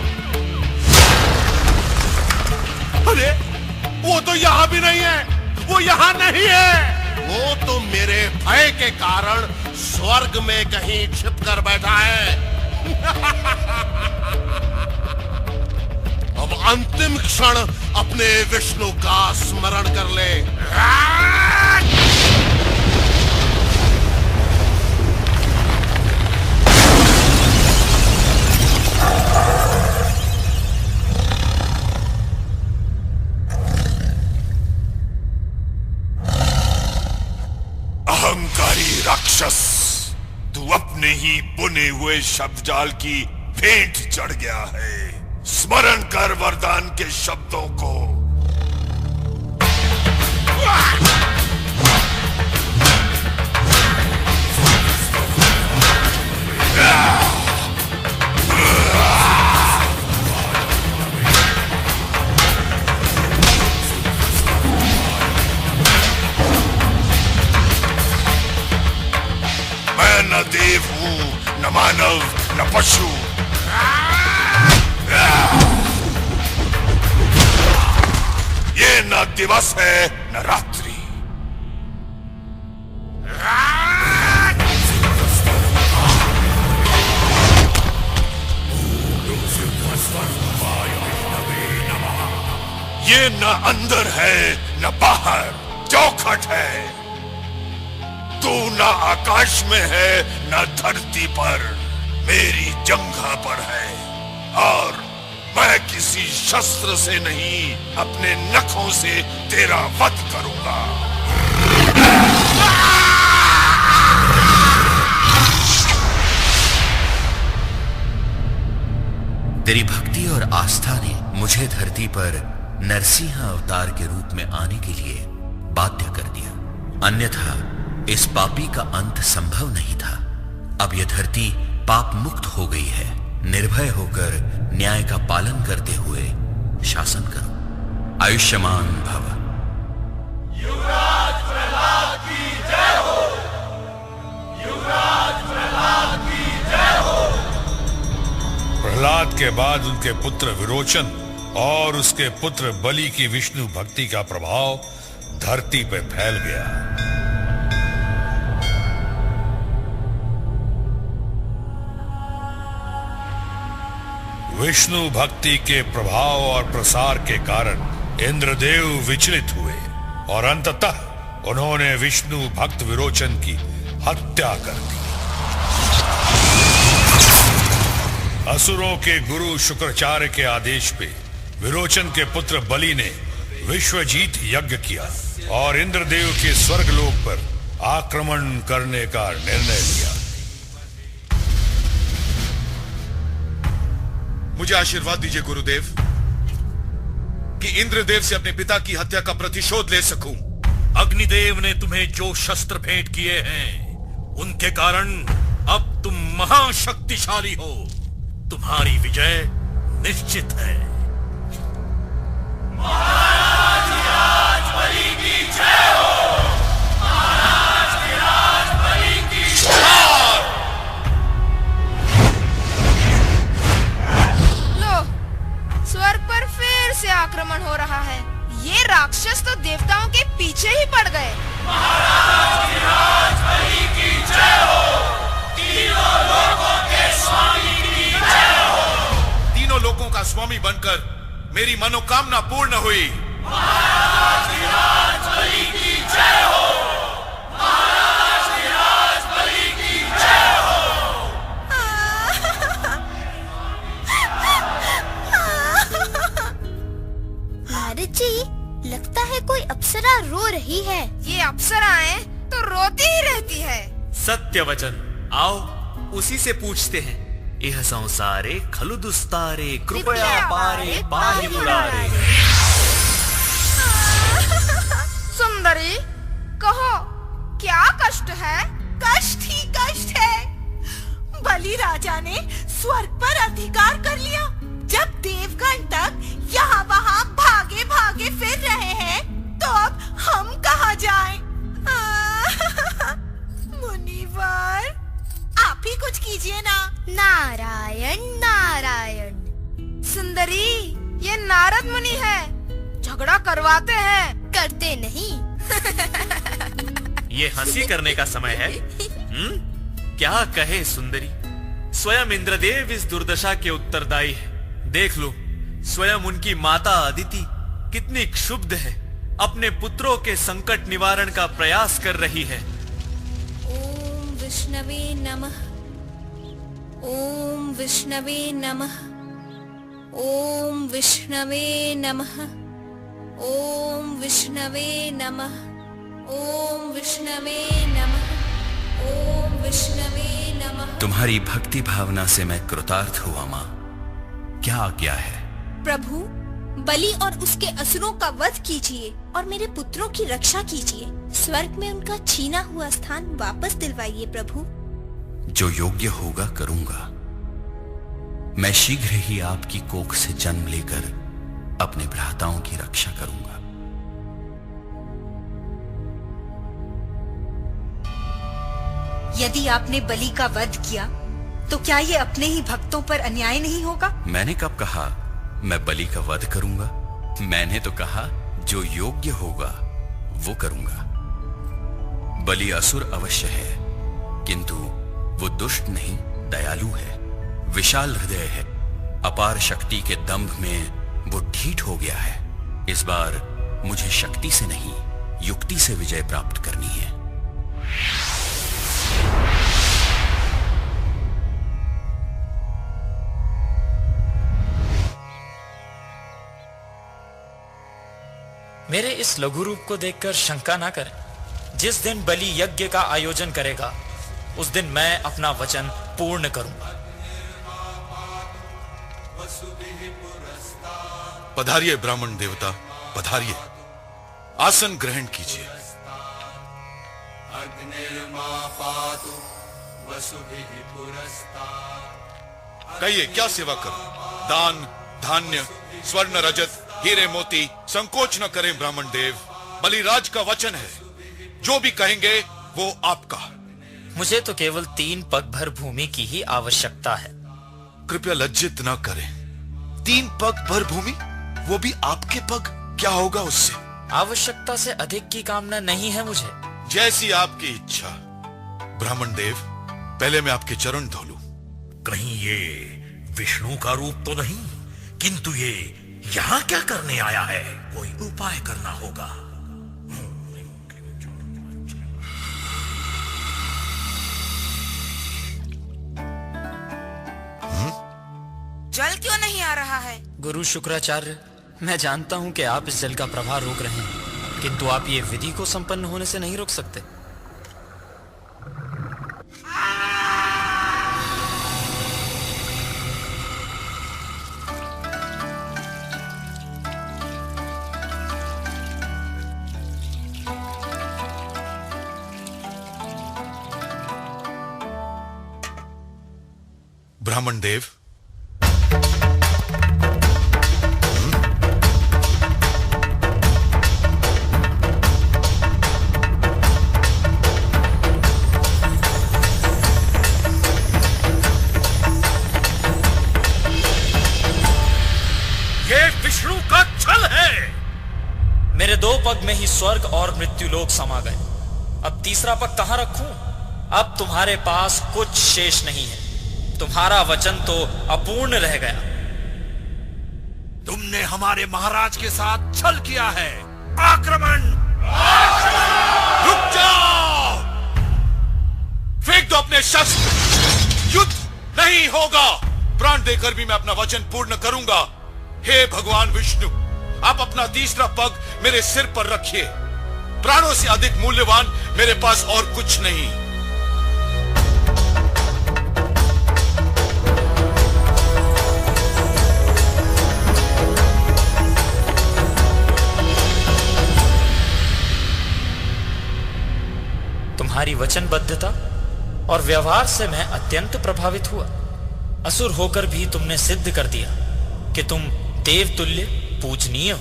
अरे वो तो यहाँ भी नहीं है, वो यहाँ नहीं है। वो तो मेरे भय के कारण स्वर्ग में कहीं छिपकर बैठा है। अब अंतिम क्षण अपने विष्णु का स्मरण कर ले। अहंकारी राक्षस, तू अपने ही बुने हुए शब्दजाल की भेंट चढ़ गया है। स्मरण कर वरदान के शब्दों को। मैं न देव हूं, न मानव, न पशु। ये न दिवस है न रात्रि। ये न अंदर है न बाहर, चौखट है। तू न आकाश में है न धरती पर, मेरी जंघा पर है। और मैं किसी शस्त्र से नहीं, अपने नखों से तेरा वध करूंगा। तेरी भक्ति और आस्था ने मुझे धरती पर नरसिंह अवतार के रूप में आने के लिए बाध्य कर दिया, अन्यथा इस पापी का अंत संभव नहीं था। अब यह धरती पाप मुक्त हो गई है। निर्भय होकर न्याय का पालन करते हुए शासन करो। आयुष्मान भव। युवराज प्रहलाद की जय हो। युवराज प्रहलाद की जय हो। प्रहलाद के बाद उनके पुत्र विरोचन और उसके पुत्र बलि की विष्णु भक्ति का प्रभाव धरती पर फैल गया। विष्णु भक्ति के प्रभाव और प्रसार के कारण इंद्रदेव विचलित हुए और अंततः उन्होंने विष्णु भक्त विरोचन की हत्या कर दी। असुरों के गुरु शुक्राचार्य के आदेश पे विरोचन के पुत्र बलि ने विश्वजीत यज्ञ किया और इंद्रदेव के स्वर्गलोक पर आक्रमण करने का निर्णय लिया। मुझे आशीर्वाद दीजिए गुरुदेव कि इंद्रदेव से अपने पिता की हत्या का प्रतिशोध ले सकूं। अग्निदेव ने तुम्हें जो शस्त्र भेंट किए हैं, उनके कारण अब तुम महाशक्तिशाली हो। तुम्हारी विजय निश्चित है। महाराज विराज बलि की जय हो। महाराज विराज बलि की जय हो। लो, स्वर्ग पर फिर से आक्रमण हो रहा है। ये राक्षस तो देवताओं के पीछे ही पड़ गए। महाराज विराज बलि की जय हो। तीनों लोकों के स्वामी की जय हो। तीनों लोकों का स्वामी बनकर मेरी मनोकामना पूर्ण हुई। महाराज विराज बलि की जय हो। महाराज विराज बलि की जय हो। नारद जी, लगता है कोई अप्सरा रो रही है। ये अप्सराएं तो रोती ही रहती है। सत्य वचन। आओ उसी से पूछते हैं। यह संसारे खलु दुस्तारे, कृपया पारे पाहि मुरारे। सुंदरी, कहो क्या कष्ट है? कष्ट ही कष्ट है। बलि राजा ने स्वर्ग पर अधिकार कर लिया। जब देवगण तक यहाँ वहाँ भागे भागे फिर रहे हैं, तो अब हम कहाँ जाएं? मुनिवर, आप ही कुछ कीजिए ना। नारायण नारायण। सुंदरी, ये नारद मुनि है, झगड़ा करवाते हैं, करते नहीं। ये हंसी करने का समय है। क्या कहे सुंदरी, स्वयं इंद्रदेव इस दुर्दशा के उत्तरदायी है। देख लो, स्वयं उनकी माता अदिति कितनी क्षुब्ध है, अपने पुत्रों के संकट निवारण का प्रयास कर रही है। ओम विष्णवे नमः। ओम विष्णवे नमः। ओम विष्णवे नमः। ओम विष्णवे नमः। ओम विष्णवे नमः। ओम विष्णवे नमः। तुम्हारी भक्ति भावना से मैं कृतार्थ हुआ मां। क्या आज्ञा है? प्रभु, बलि और उसके असुरों का वध कीजिए और मेरे पुत्रों की रक्षा कीजिए। स्वर्ग में उनका छीना हुआ स्थान वापस दिलवाइए प्रभु। जो योग्य होगा करूंगा। मैं शीघ्र ही आपकी कोख से जन्म लेकर अपने भ्राताओं की रक्षा करूंगा। यदि आपने बलि का वध किया तो क्या ये अपने ही भक्तों पर अन्याय नहीं होगा? मैंने कब कहा मैं बलि का वध करूंगा? मैंने तो कहा जो योग्य होगा वो करूंगा। बलि असुर अवश्य है, किंतु वो दुष्ट नहीं, दयालु है, विशाल हृदय है। अपार शक्ति के दंभ में वो ढीठ हो गया है। इस बार मुझे शक्ति से नहीं, युक्ति से विजय प्राप्त करनी है। मेरे इस लघु रूप को देखकर शंका ना करें। जिस दिन बलि यज्ञ का आयोजन करेगा उस दिन मैं अपना वचन पूर्ण करूंगा। पधारिए ब्राह्मण देवता, पधारिए, आसन ग्रहण कीजिए। कहिए क्या सेवा करूं? दान, धान्य, स्वर्ण, रजत, हीरे मोती, संकोच न करें ब्राह्मण देव। बलिराज का वचन है, जो भी कहेंगे वो आपका। मुझे तो केवल 3 पग भर भूमि की ही आवश्यकता है। कृपया लज्जित न करें। 3 पग भर भूमि, वो भी आपके पग, क्या होगा उससे? आवश्यकता से अधिक की कामना नहीं है मुझे। जैसी आपकी इच्छा। ब्राह्मण देव, पहले मैं आपके चरण धो लूं। कहीं ये विष्णु का रूप तो नहीं? किंतु ये यहां क्या करने आया है? कोई उपाय करना होगा। जल क्यों नहीं आ रहा है? गुरु शुक्राचार्य, मैं जानता हूं कि आप इस जल का प्रवाह रोक रहे हैं, किंतु आप ये विधि को संपन्न होने से नहीं रोक सकते। ब्राह्मण देव, ये विष्णु का छल है। मेरे 2 पग में ही स्वर्ग और मृत्युलोक समा गए। अब तीसरा पग कहां रखूं? अब तुम्हारे पास कुछ शेष नहीं है। तुम्हारा वचन तो अपूर्ण रह गया। तुमने हमारे महाराज के साथ छल किया है। आक्रमण! रुक जाओ! फेंक दो अपने शस्त्र। युद्ध नहीं होगा। प्राण देकर भी मैं अपना वचन पूर्ण करूंगा। हे भगवान विष्णु, आप अपना तीसरा पग मेरे सिर पर रखिए। प्राणों से अधिक मूल्यवान मेरे पास और कुछ नहीं। तुम्हारी वचनबद्धता और व्यवहार से मैं अत्यंत प्रभावित हुआ। असुर होकर भी तुमने सिद्ध कर दिया कि तुम देवतुल्य पूजनीय हो।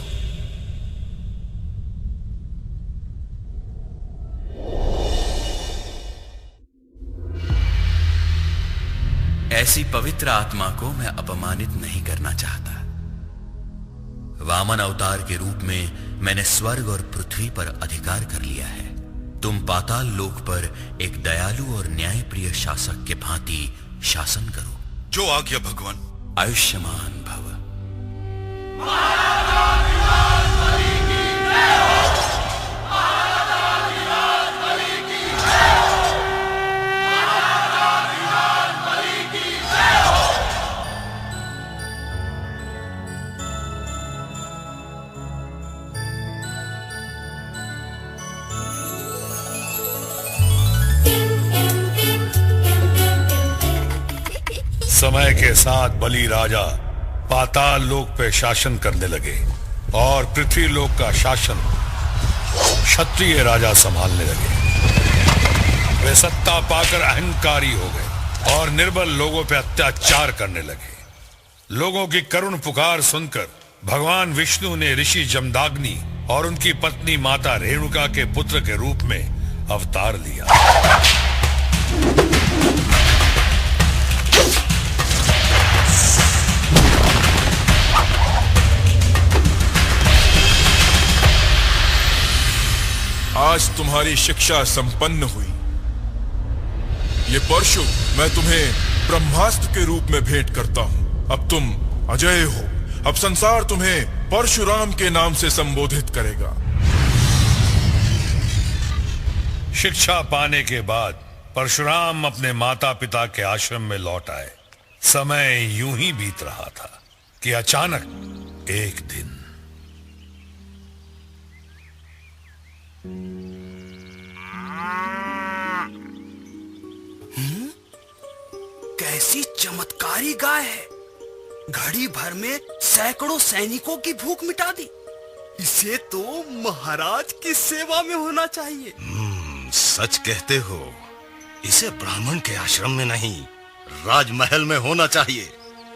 ऐसी पवित्र आत्मा को मैं अपमानित नहीं करना चाहता। वामन अवतार के रूप में मैंने स्वर्ग और पृथ्वी पर अधिकार कर लिया है। तुम पाताल लोक पर एक दयालु और न्यायप्रिय शासक के भांति शासन करो। जो आज्ञा भगवान। आयुष्मान भव। समय के साथ बलि राजा पाताल लोक पे शासन करने लगे और पृथ्वी लोक का शासन क्षत्रिय राजा संभालने लगे। वे सत्ता पाकर अहंकारी हो गए और निर्बल लोगों पे अत्याचार करने लगे। लोगों की करुण पुकार सुनकर भगवान विष्णु ने ऋषि जमदाग्नि और उनकी पत्नी माता रेणुका के पुत्र के रूप में अवतार लिया। आज तुम्हारी शिक्षा संपन्न हुई। ये परशु मैं तुम्हें ब्रह्मास्त्र के रूप में भेंट करता हूं। अब तुम अजय हो। अब संसार तुम्हें परशुराम के नाम से संबोधित करेगा। शिक्षा पाने के बाद परशुराम अपने माता पिता के आश्रम में लौट आए। समय यूं ही बीत रहा था कि अचानक एक दिन कैसी चमत्कारी गाय है। घड़ी भर में सैकड़ों सैनिकों की भूख मिटा दी। इसे तो महाराज की सेवा में होना चाहिए। सच कहते हो। इसे ब्राह्मण के आश्रम में नहीं, राजमहल में होना चाहिए।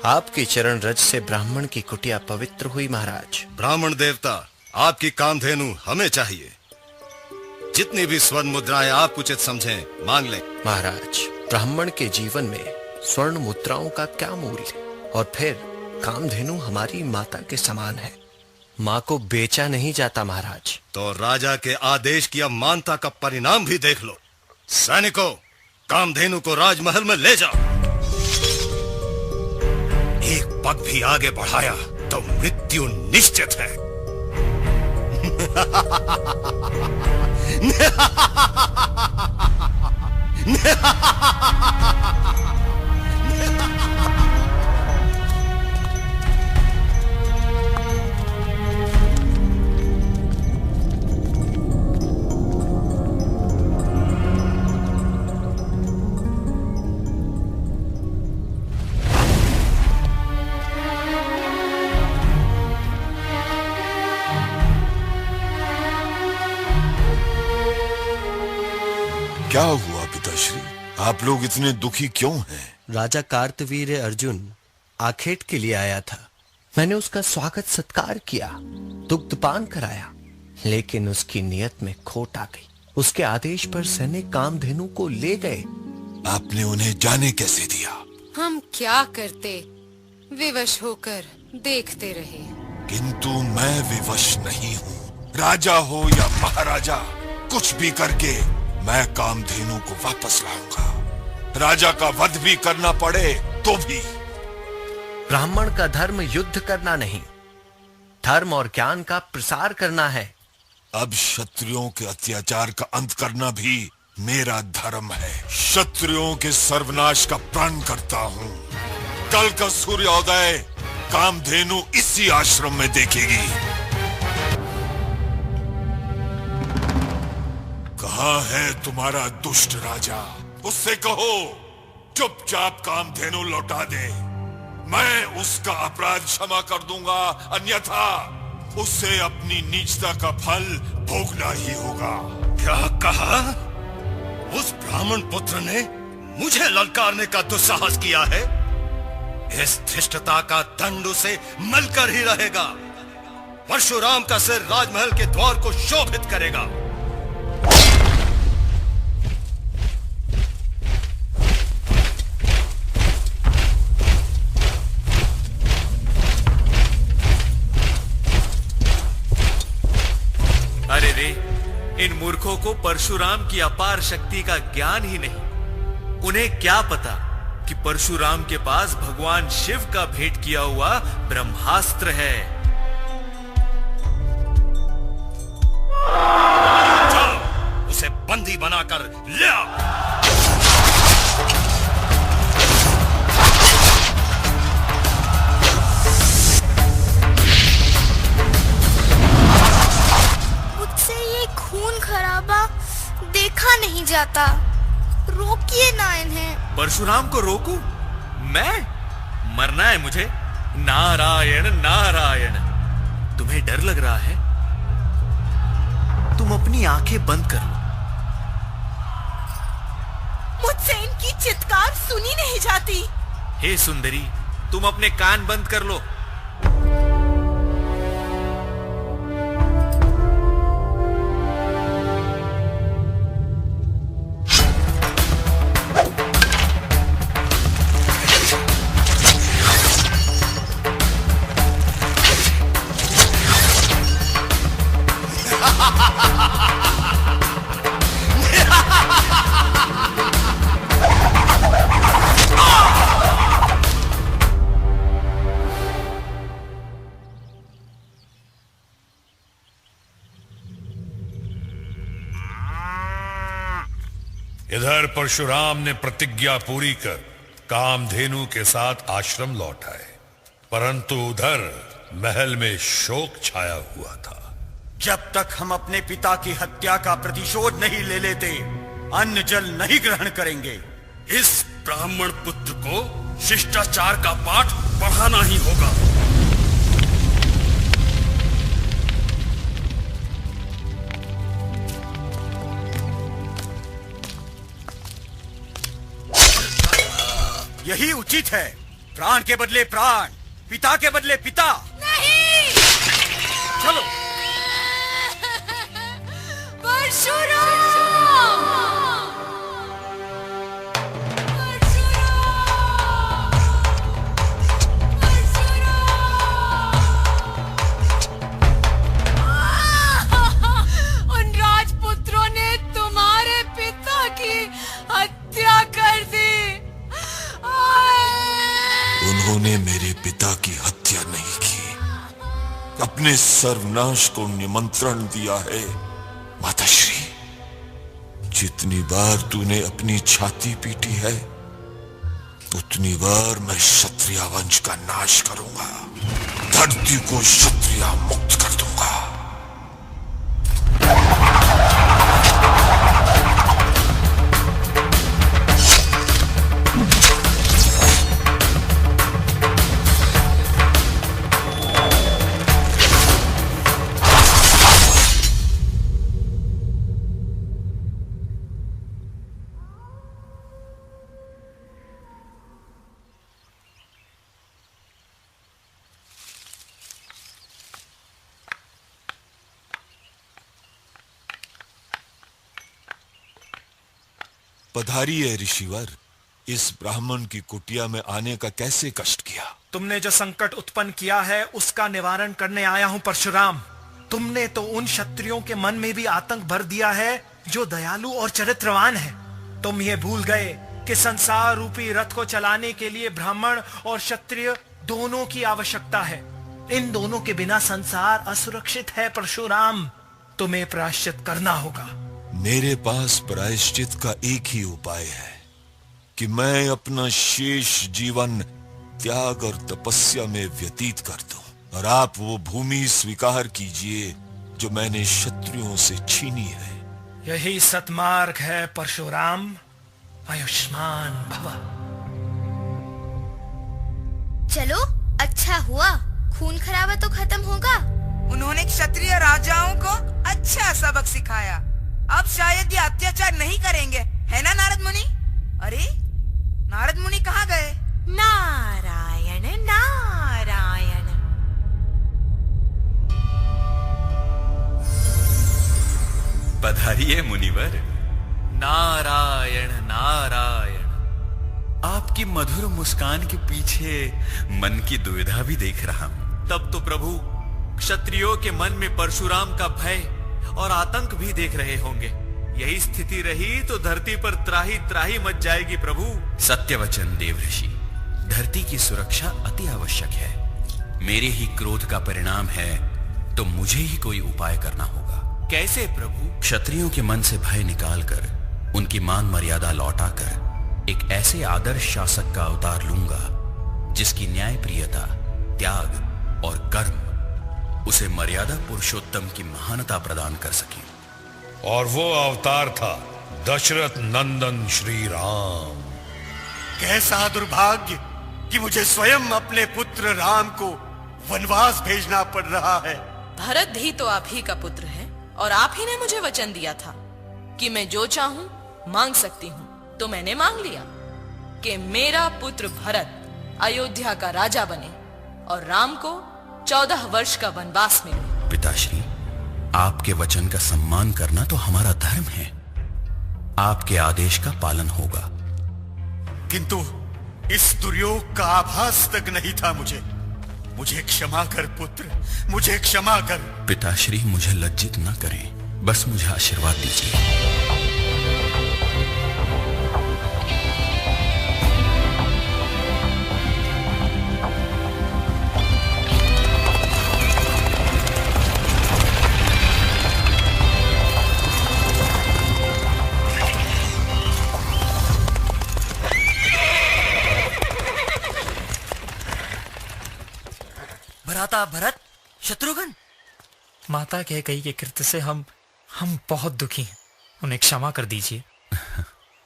आपके चरण रज से ब्राह्मण की कुटिया पवित्र हुई महाराज। ब्राह्मण देवता, आपकी कामधेनु हमें चाहिए। जितनी भी स्वर्ण मुद्राएं आप उचित समझें मांग लें। महाराज, ब्राह्मण के जीवन में स्वर्ण मुद्राओं का क्या मूल्य, और फिर कामधेनु हमारी माता के समान है। माँ को बेचा नहीं जाता महाराज। तो राजा के आदेश की अमानता का परिणाम भी देख लो। सैनिकों, कामधेनु को राजमहल में ले जाओ। एक पग भी आगे बढ़ाया तो मृत्यु निश्चित है। क्या हुआ पिताश्री? आप लोग इतने दुखी क्यों हैं? राजा कार्तवीर्य अर्जुन आखेट के लिए आया था। मैंने उसका स्वागत सत्कार किया, दुग्धपान कराया, लेकिन उसकी नियत में खोट आ गई। उसके आदेश पर सैनिक कामधेनु को ले गए। आपने उन्हें जाने कैसे दिया? हम क्या करते, विवश होकर देखते रहे। किंतु मैं विवश नहीं हूँ। राजा हो या महाराजा, कुछ भी करके मैं कामधेनु को वापस लाऊंगा। राजा का वध भी करना पड़े तो भी। ब्राह्मण का धर्म युद्ध करना नहीं, धर्म और ज्ञान का प्रसार करना है। अब क्षत्रियों के अत्याचार का अंत करना भी मेरा धर्म है। क्षत्रियों के सर्वनाश का प्रण करता हूँ। कल का सूर्योदय कामधेनु इसी आश्रम में देखेगी। कहाँ है तुम्हारा दुष्ट राजा? उससे कहो चुपचाप कामधेनु लौटा दे। मैं उसका अपराध क्षमा कर दूंगा, अन्यथा उसे अपनी नीचता का फल भोगना ही होगा। क्या कहा? उस ब्राह्मण पुत्र ने मुझे ललकारने का दुस्साहस किया है। इस धृष्टता का दंड उसे मिलकर ही रहेगा। परशुराम का सिर राजमहल के द्वार को शोभित करेगा। अरे रे, इन मूर्खों को परशुराम की अपार शक्ति का ज्ञान ही नहीं। उन्हें क्या पता कि परशुराम के पास भगवान शिव का भेंट किया हुआ ब्रह्मास्त्र है। जाओ, उसे बंदी बनाकर ले आओ। खून खराबा देखा नहीं जाता, रोकिए ना इन्हें। परशुराम को रोकूं? मैं? मरना है मुझे? नारायण नारायण। तुम्हें डर लग रहा है? तुम अपनी आंखें बंद कर लो। मुझसे इनकी चित्कार सुनी नहीं जाती। हे सुंदरी, तुम अपने कान बंद कर लो। इधर परशुराम ने प्रतिज्ञा पूरी कर कामधेनु के साथ आश्रम लौट आए, परंतु उधर महल में शोक छाया हुआ था। जब तक हम अपने पिता की हत्या का प्रतिशोध नहीं ले लेते, अन्न जल नहीं ग्रहण करेंगे। इस ब्राह्मण पुत्र को शिष्टाचार का पाठ पढ़ाना ही होगा। यही उचित है। प्राण के बदले प्राण, पिता के बदले पिता। नहीं! चलो। उन राजपुत्रों ने तुम्हारे पिता की हत्या कर दी। उन्होंने मेरे पिता की हत्या नहीं की, अपने सर्वनाश को निमंत्रण दिया है। माताश्री, जितनी बार तूने अपनी छाती पीटी है, उतनी बार मैं क्षत्रिय वंश का नाश करूंगा, धरती को क्षत्रिय मुक्त कर दूंगा। पधारिए ऋषिवर। इस ब्राह्मण की कुटिया में आने का कैसे कष्ट किया? तुमने जो संकट उत्पन्न किया है उसका निवारण करने आया हूं परशुराम। तुमने तो उन क्षत्रियों के मन में भी आतंक भर दिया है जो दयालु और चरित्रवान है। तुम ये भूल गए कि संसार रूपी रथ को चलाने के लिए ब्राह्मण और क्षत्रिय दोनों की आवश्यकता है। इन दोनों के बिना संसार असुरक्षित है परशुराम। तुम्हें प्रायश्चित करना होगा। मेरे पास प्रायश्चित का एक ही उपाय है कि मैं अपना शेष जीवन त्याग और तपस्या में व्यतीत कर दूं, और आप वो भूमि स्वीकार कीजिए जो मैंने क्षत्रियों से छीनी है। यही सतमार्ग है परशुराम। आयुष्मान भव। चलो, अच्छा हुआ, खून खराबा तो खत्म होगा। उन्होंने क्षत्रिय राजाओं को अच्छा सबक सिखाया। अब शायद ये अत्याचार नहीं करेंगे, है ना नारद मुनि? अरे नारद मुनि कहाँ गए? नारायण नारायण। पधारिए मुनिवर। नारायण नारायण। आपकी मधुर मुस्कान के पीछे मन की दुविधा भी देख रहा हूं। तब तो प्रभु क्षत्रियों के मन में परशुराम का भय और आतंक भी देख रहे होंगे। यही स्थिति रही तो धरती पर त्राही त्राही मच जाएगी प्रभु। सत्य वचन देवऋषि, धरती की सुरक्षा अति आवश्यक है। मेरे ही क्रोध का परिणाम है तो मुझे ही कोई उपाय करना होगा। कैसे प्रभु? क्षत्रियों के मन से भय निकालकर उनकी मान मर्यादा लौटाकर एक ऐसे आदर्श शासक का अवतार लूंगा जिसकी न्यायप्रियता, त्याग और कर्म उसे मर्यादा पुरुषोत्तम की महानता प्रदान कर सके। और वो अवतार था दशरथ नंदन श्री राम। कैसा दुर्भाग्य कि मुझे स्वयं अपने पुत्र राम को वनवास भेजना पड़ रहा है। भरत भी तो आप ही का पुत्र है और आप ही ने मुझे वचन दिया था कि मैं जो चाहूं मांग सकती हूं। तो मैंने मांग लिया कि मेरा पुत्र भरत अयोध्या का राजा बने और राम को 14 वर्ष का वनवास मिले। पिताश्री, आपके वचन का सम्मान करना तो हमारा धर्म है। आपके आदेश का पालन होगा। किंतु इस दुर्योग का आभास तक नहीं था मुझे क्षमा कर पुत्र, मुझे क्षमा कर। पिताश्री, मुझे लज्जित न करें, बस मुझे आशीर्वाद दीजिए। भ्राता भरत, शत्रुघ्न। माता कैकेयी के कृत्य से हम बहुत दुखी हैं। उन्हें क्षमा कर दीजिए।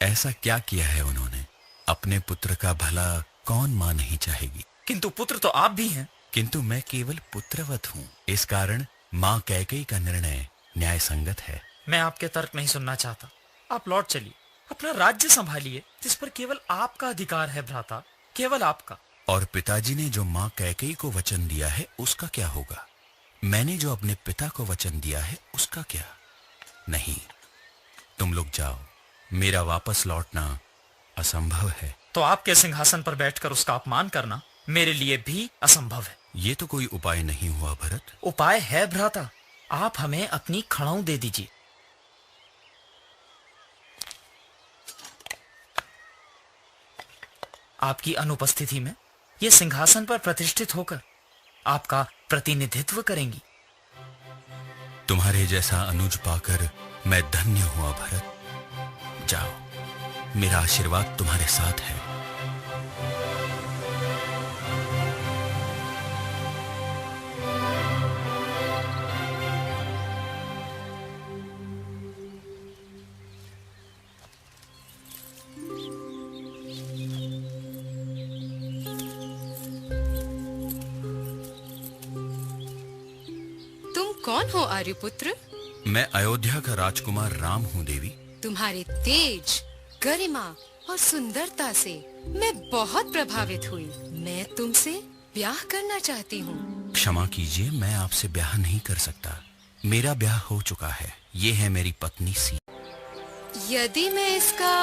ऐसा क्या किया है उन्होंने? अपने पुत्र का भला कौन मां नहीं चाहेगी? किंतु पुत्र तो आप भी हैं। किंतु मैं केवल पुत्रवत हूँ। इस कारण मां कैकेयी का निर्णय न्याय संगत है। मैं आपके तर्क नहीं सुनना चाहता। आप लौट चलिए, अपना राज्य संभालिए जिस पर केवल आपका अधिकार है भ्राता, केवल आपका। और पिताजी ने जो मां कैकेयी को वचन दिया है उसका क्या होगा? मैंने जो अपने पिता को वचन दिया है उसका क्या? नहीं, तुम लोग जाओ। मेरा वापस लौटना असंभव है। तो आपके सिंहासन पर बैठकर उसका अपमान करना मेरे लिए भी असंभव है। ये तो कोई उपाय नहीं हुआ भरत। उपाय है भ्राता, आप हमें अपनी खड़ाऊ दे दीजिए। आपकी अनुपस्थिति में ये सिंहासन पर प्रतिष्ठित होकर आपका प्रतिनिधित्व करेंगी। तुम्हारे जैसा अनुज पाकर मैं धन्य हुआ भरत। जाओ, मेरा आशीर्वाद तुम्हारे साथ है। कौन हो आर्यपुत्र? मैं अयोध्या का राजकुमार राम हूँ देवी। तुम्हारे तेज, गरिमा और सुंदरता से मैं बहुत प्रभावित हुई। मैं तुमसे ब्याह करना चाहती हूँ। क्षमा कीजिए, मैं आपसे ब्याह नहीं कर सकता। मेरा ब्याह हो चुका है। ये है मेरी पत्नी सी। यदि मैं इसका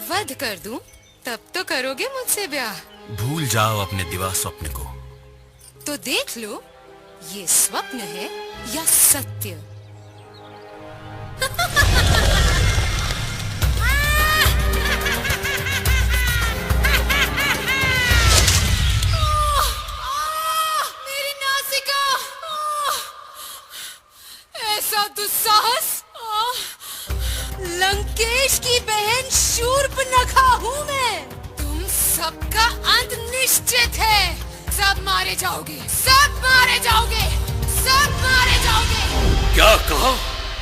वध कर दूं, तब तो करोगे मुझसे ब्याह? भूल जाओ अपने दिवा स्वप्न को। तो देख लो, ये स्वप्न है या सत्य। मेरी नासिका! ऐसा दुस्साहस! लंकेश की बहन शूर्पणखा हूँ मैं। तुम सबका अंत निश्चित है। सब मारे जाओगे, सब मारे जाओगे, सब मारे जाओगे। क्या कहा?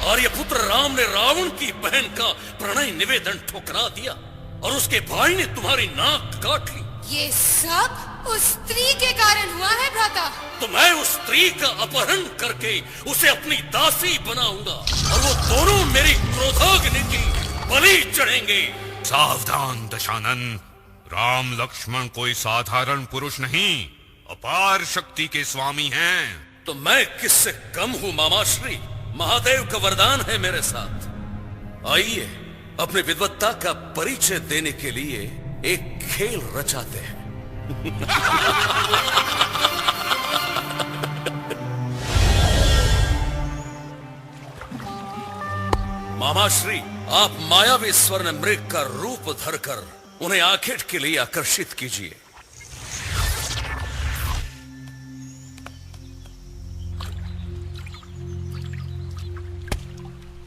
आर्यपुत्र राम ने रावण की बहन का प्रणय निवेदन ठुकरा दिया और उसके भाई ने तुम्हारी नाक काट ली। ये सब उस स्त्री के कारण हुआ है भ्राता। तो मैं उस स्त्री का अपहरण करके उसे अपनी दासी बनाऊंगा और वो दोनों मेरी क्रोधाग्नि की बलि चढ़ेंगे। सावधान दशानन, राम लक्ष्मण कोई साधारण पुरुष नहीं, अपार शक्ति के स्वामी हैं। तो मैं किससे कम हूँ मामाश्री? महादेव का वरदान है मेरे साथ। आइए अपनी विद्वत्ता का परिचय देने के लिए एक खेल रचाते हैं। मामाश्री, आप मायावी स्वर्ण मृग का रूप धरकर उन्हें आखेट के लिए आकर्षित कीजिए।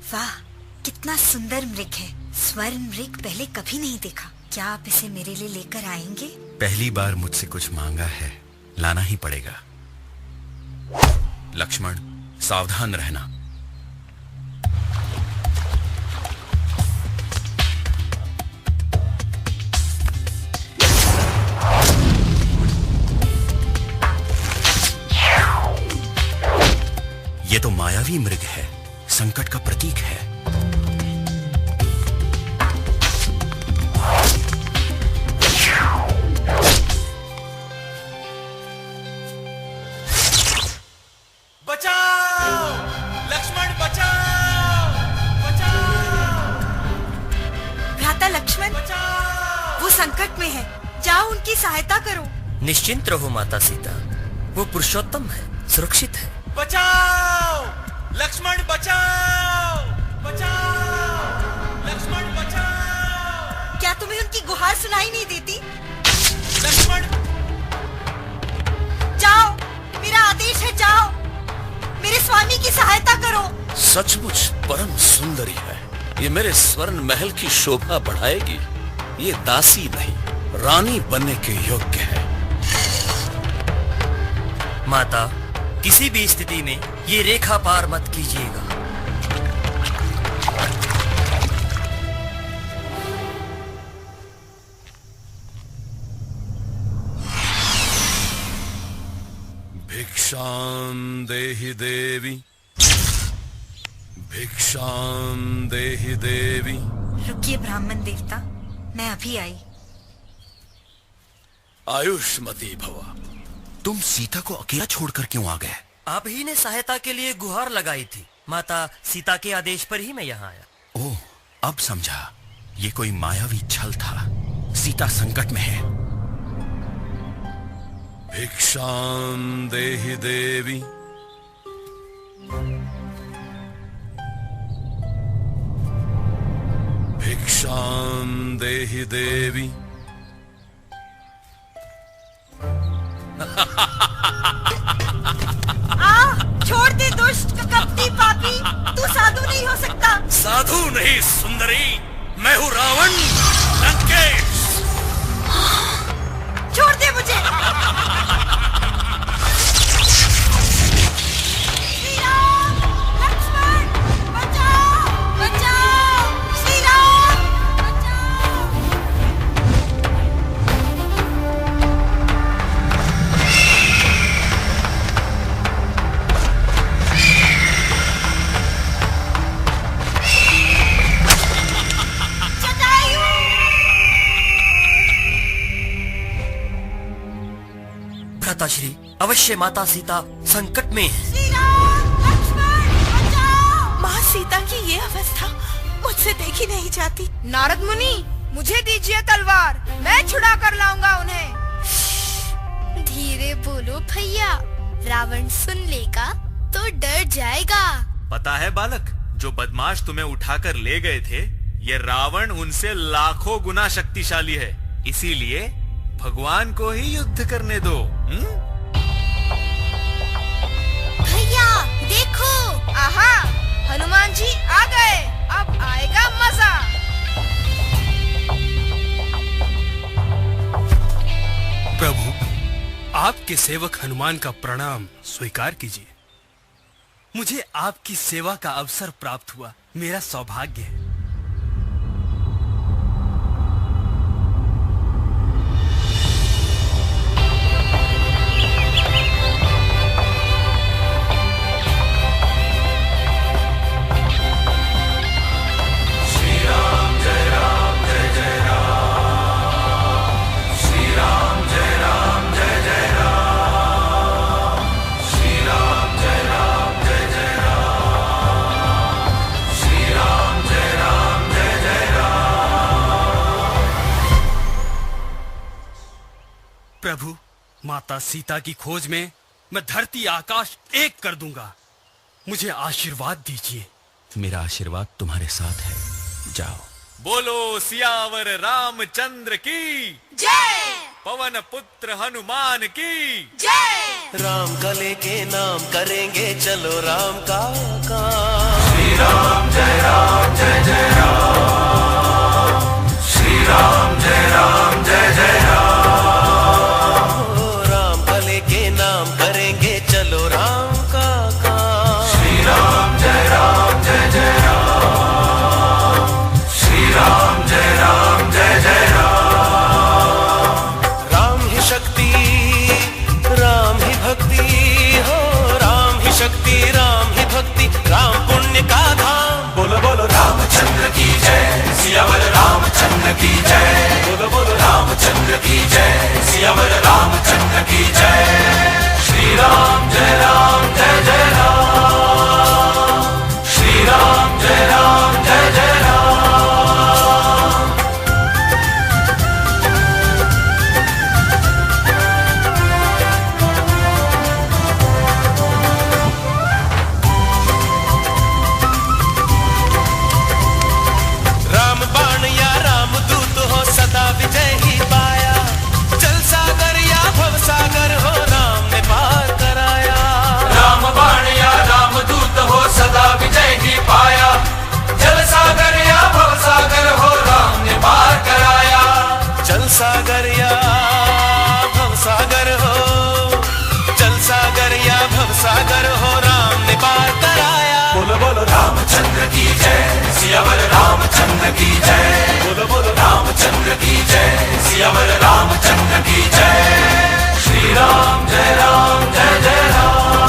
वाह, कितना सुंदर मृग है। स्वर्ण मृग पहले कभी नहीं देखा। क्या आप इसे मेरे लिए लेकर आएंगे? पहली बार मुझसे कुछ मांगा है, लाना ही पड़ेगा। लक्ष्मण, सावधान रहना। ये तो मायावी मृग है, संकट का प्रतीक है। बचाओ! लक्ष्मण बचाओ! बचाओ! भ्राता लक्ष्मण, वो संकट में है, जाओ उनकी सहायता करो। निश्चिंत रहो माता सीता, वो पुरुषोत्तम है, सुरक्षित है। बचाओ! लक्ष्मण बचाओ! बचाओ! लक्ष्मण बचाओ! क्या तुम्हें उनकी गुहार सुनाई नहीं देती? लक्ष्मण! जाओ, मेरा आदेश है, जाओ, मेरे स्वामी की सहायता करो। सचमुच परम सुंदरी है, ये मेरे स्वर्ण महल की शोभा बढ़ाएगी। ये दासी नहीं, रानी बनने के योग्य है। माता, किसी भी स्थिति में ये रेखा पार मत कीजिएगा। भिक्षां देहि देवी, भिक्षां देहि देवी। रुकिए ब्राह्मण देवता, मैं अभी आई। आयुष्मती भवा। तुम सीता को अकेला छोड़कर क्यों आ गए? आप ही ने सहायता के लिए गुहार लगाई थी। माता सीता के आदेश पर ही मैं यहाँ आया। ओह, अब समझा, ये कोई मायावी छल था। सीता संकट में है। भिक्षां देहि देवी। भिक्षां देहि देवी। छोड़ दे दुष्ट कपटी पापी, तू साधु नहीं हो सकता। साधु नहीं सुंदरी, मैं हूँ रावण लंकेश। छोड़ दे मुझे। श्री राम, लक्ष्मण, बचाओ, बचाओ, श्री राम, भ्राताश्री, अवश्य माता सीता संकट में है। श्री राम, लक्ष्मण, बचाओ। माँ सीता की ये अवस्था मुझसे देखी नहीं जाती। नारद मुनि, मुझे दीजिए तलवार, मैं छुड़ा कर लाऊंगा उन्हें। धीरे बोलो भैया, रावण सुन लेगा तो डर जाएगा। पता है बालक, जो बदमाश तुम्हें उठाकर ले गए थे, ये रावण उनसे लाखों गुना शक्तिशाली है। इसीलिए भगवान को ही युद्ध करने दो। भैया देखो, आहा, हनुमान जी आ गए, अब आएगा मजा। प्रभु, आपके सेवक हनुमान का प्रणाम स्वीकार कीजिए। मुझे आपकी सेवा का अवसर प्राप्त हुआ, मेरा सौभाग्य है। प्रभु, माता सीता की खोज में मैं धरती आकाश एक कर दूंगा। मुझे आशीर्वाद दीजिए। मेरा आशीर्वाद तुम्हारे साथ है, जाओ। बोलो सियावर रामचंद्र की जय। पवन पुत्र हनुमान की जय। राम का लेके नाम करेंगे, चलो राम का काम। श्री राम जय राम, श्री राम जय राम, जय जय राम। राम का लेके नाम करेंगे, चलो राम का काम। श्री राम जय राम, जय जय राम। श्री राम जय राम, जय जय राम। राम ही शक्ति, राम ही भक्ति हो। राम ही शक्ति, राम ही की जय। श्री राम जय राम जय जय राम। श्री राम जय राम जय जय राम। राम बाण या राम दूत हो सदा विजय ही पाया। जल सागर या भव सागर हो राम ने पार कराया। राम बाण या राम दूत हो सदा विजय ही पाया। जल सागर या भव सागर हो राम ने पार कराया। जल सागर या भव सागर हो, जल सागर या भव सागर हो राम ने पार कराया। बोलो बोलो रामचंद्र की जय। सियावर रामचंद्र की जय। बोलो बोलो रामचंद्र की जय। सियावर रामचंद्र की जय। श्री राम जय राम जय जय राम।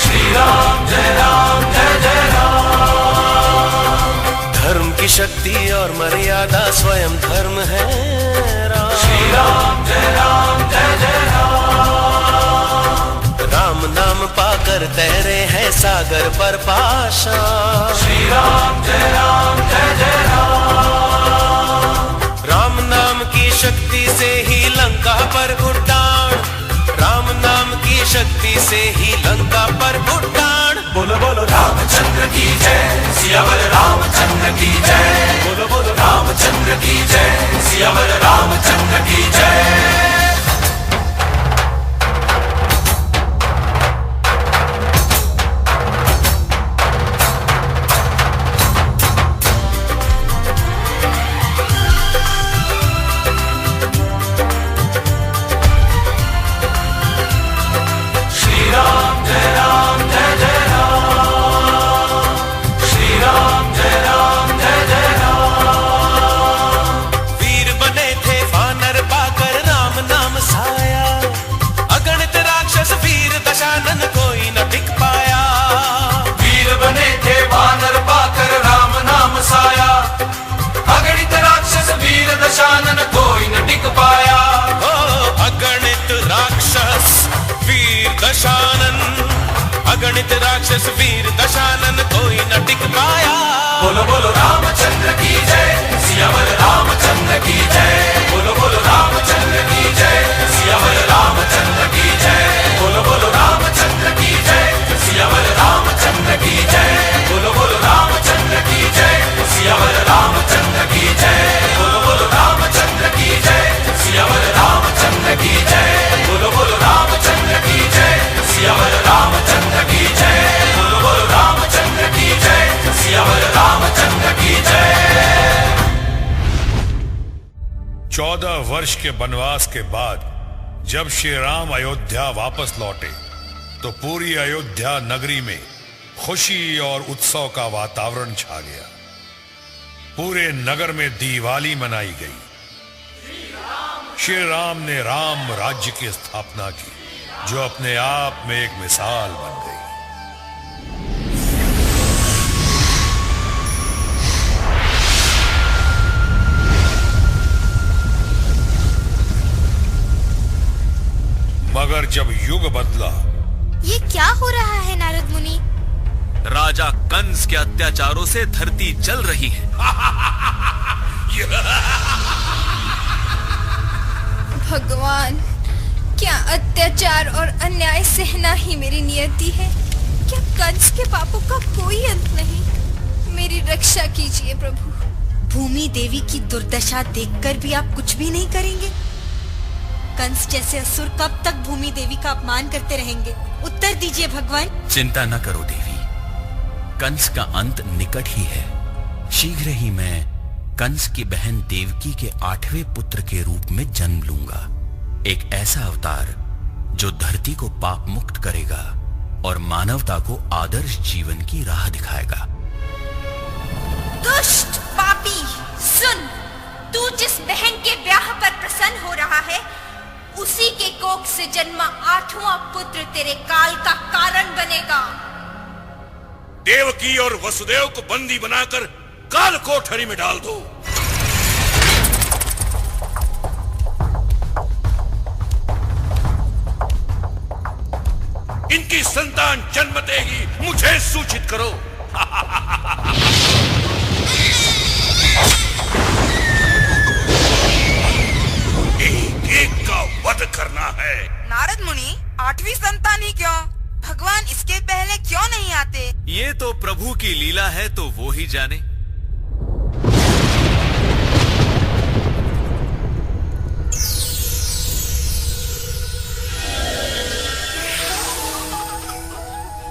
श्री राम जय राम जय जय राम। धर्म की शक्ति और मर्यादा स्वयं धर्म है राम। श्री राम जय राम जय जय राम। राम नाम पाकर तैरे हैं सागर पर पाशा। श्री राम जय राम जय जय राम। राम नाम की शक्ति से ही लंका पर उड्डाण। राम नाम की शक्ति से ही लंका पर उड्डाण। बोलो बोलो रामचंद्र की जय। सियावर रामचंद्र की जय। बोलो बोलो रामचंद्र की जय। सियावर रामचंद्र की जय। श्री राम जय राम जय जय राम। श्री राम जय राम जय जय राम। वीर बने थे वानर पाकर राम नाम साया। अगणित राक्षस वीर दशानन कोई न टिक पाया। वीर बने थे वानर पाकर राम नाम साया। अगणित राक्षस वीर दशानन कोई न टिक पाया। ओ अगणित राक्षस वीर दशानन, अगणित राक्षस वीर दशानन कोई न टिक पाया। बोलो बोलो रामचंद्र की जय। सियावर रामचंद्र की जय। बोलो बोलो रामचंद्र की जय। सियावर रामचंद्र की जय। बोलो बोलो रामचंद्र की जय। सियावर रामचंद्र की जय। बोलो बोलो रामचंद्र की जय। सियावर रामचंद्र की जय। बोलो बोलो रामचंद्र की जय। सियावर रामचंद्र की जय। बोलो बोलो रामचंद्र की जय। सियावर रामचंद्र की जय। बोलो बोलो रामचंद्र की जय। सियावर रामचंद्र की जय। 14 वर्ष के वनवास के बाद जब श्री राम अयोध्या वापस लौटे तो पूरी अयोध्या नगरी में खुशी और उत्सव का वातावरण छा गया। पूरे नगर में दिवाली मनाई गई। श्री राम ने राम राज्य की स्थापना की जो अपने आप में एक मिसाल बन गई। मगर जब युग बदला। ये क्या हो रहा है नारद मुनि? राजा कंस के अत्याचारों से धरती जल रही है। भगवान, क्या अत्याचार और अन्याय सहना ही मेरी नियति है? क्या कंस के पापों का कोई अंत नहीं? मेरी रक्षा कीजिए प्रभु। भूमि देवी की दुर्दशा देखकर भी आप कुछ भी नहीं करेंगे? कंस जैसे असुर कब तक भूमि देवी का अपमान करते रहेंगे? उत्तर दीजिए भगवान। चिंता न करो देवी, कंस का अंत निकट ही है। शीघ्र ही मैं कंस की बहन देवकी के 8वें पुत्र के रूप में जन्म लूंगा। एक ऐसा अवतार जो धरती को पाप मुक्त करेगा और मानवता को आदर्श जीवन की राह दिखाएगा। दुष्ट पापी, सुन, तू जिस बहन के ब्याह पर प्रसन्न हो रहा है, उसी के कोख से जन्मा 8वां पुत्र तेरे काल का कारण बनेगा। देवकी और वसुदेव को बंदी बनाकर काल कोठरी में डाल दो। इनकी संतान जन्मते ही मुझे सूचित करो। एक एक का वध करना है। नारद मुनि, 8वीं संतान ही क्यों? भगवान इसके पहले क्यों नहीं आते? ये तो प्रभु की लीला है, तो वो ही जाने।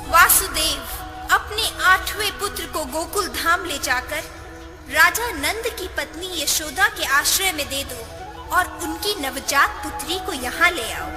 वासुदेव अपने 8वें पुत्र को गोकुल धाम ले जाकर राजा नंद की पत्नी यशोदा के आश्रय में दे दो और उनकी नवजात पुत्री को यहाँ ले आओ।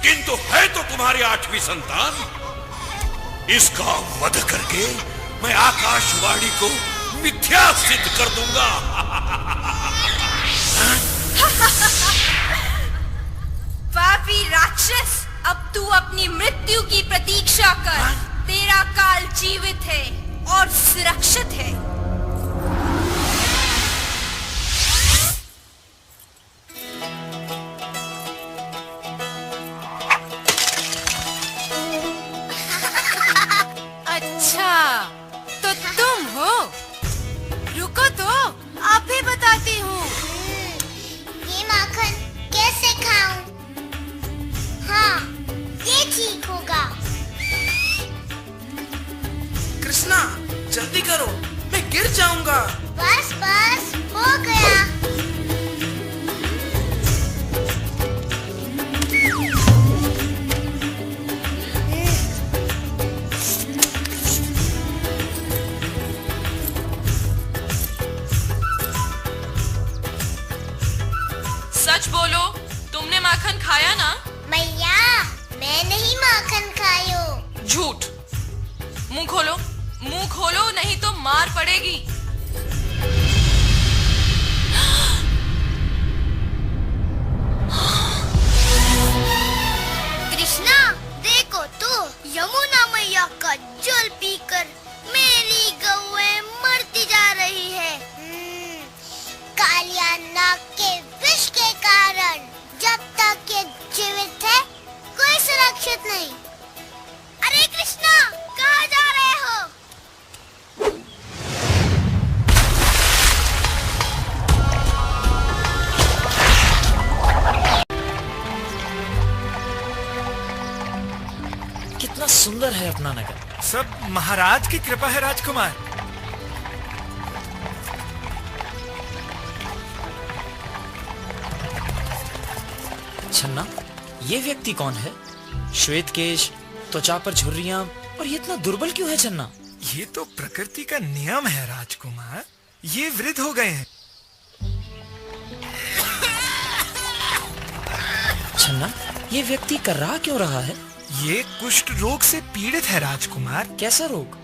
किंतु है तो तुम्हारी 8वीं संतान। इसका वध करके मैं आकाशवाणी को मिथ्या सिद्ध कर दूंगा। पापी राक्षस, अब तू अपनी मृत्यु की प्रतीक्षा कर। तेरा काल जीवित है और सुरक्षित है। तो तुम हो? रुको तो, आप ही बताती हूँ। ये माखन कैसे खाऊं? हाँ, ये ठीक होगा। कृष्णा, जल्दी करो, मैं गिर जाऊंगा। बस बस, हो गया। सच बोलो, तुमने माखन खाया ना? मैया, मैं नहीं माखन खायो। झूठ। मुंह खोलो, मुंह खोलो, नहीं तो मार पड़ेगी। कृष्णा, देखो तो, यमुना मैया का जल पीकर मेरी गौएं मरती जा रही है। कालिया नाग के विष के कारण जब तक ये जीवित है, कोई सुरक्षित नहीं। अरे कृष्णा, कहाँ जा रहे हो? कितना सुंदर है अपना नगर। सब महाराज की कृपा है राजकुमार। छन्ना, ये व्यक्ति कौन है? श्वेत केश, त्वचा पर झुर्रियां, और ये इतना दुर्बल क्यों है छन्ना? ये तो प्रकृति का नियम है राजकुमार। ये वृद्ध हो गए हैं। छन्ना, ये व्यक्ति कर्रा क्यों रहा है? ये कुष्ठ रोग से पीड़ित है राजकुमार। कैसा रोग?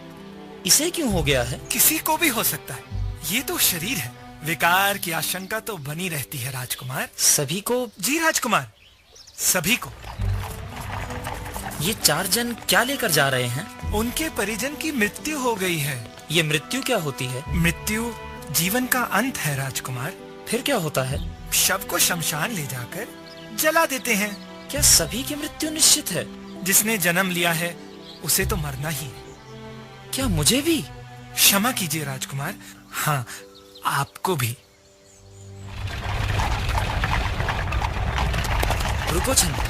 इसे क्यों हो गया है? किसी को भी हो सकता है। ये तो शरीर है, विकार की आशंका तो बनी रहती है राजकुमार। सभी को? जी राजकुमार, सभी को। ये 4 जन क्या लेकर जा रहे हैं? उनके परिजन की मृत्यु हो गई है। ये मृत्यु क्या होती है? मृत्यु जीवन का अंत है राजकुमार। फिर क्या होता है? शव को शमशान ले जाकर जला देते हैं। क्या सभी की मृत्यु निश्चित है? जिसने जन्म लिया है उसे तो मरना ही है। क्या मुझे भी? क्षमा कीजिए राजकुमार। हाँ, आपको भी। रुको छन्ना,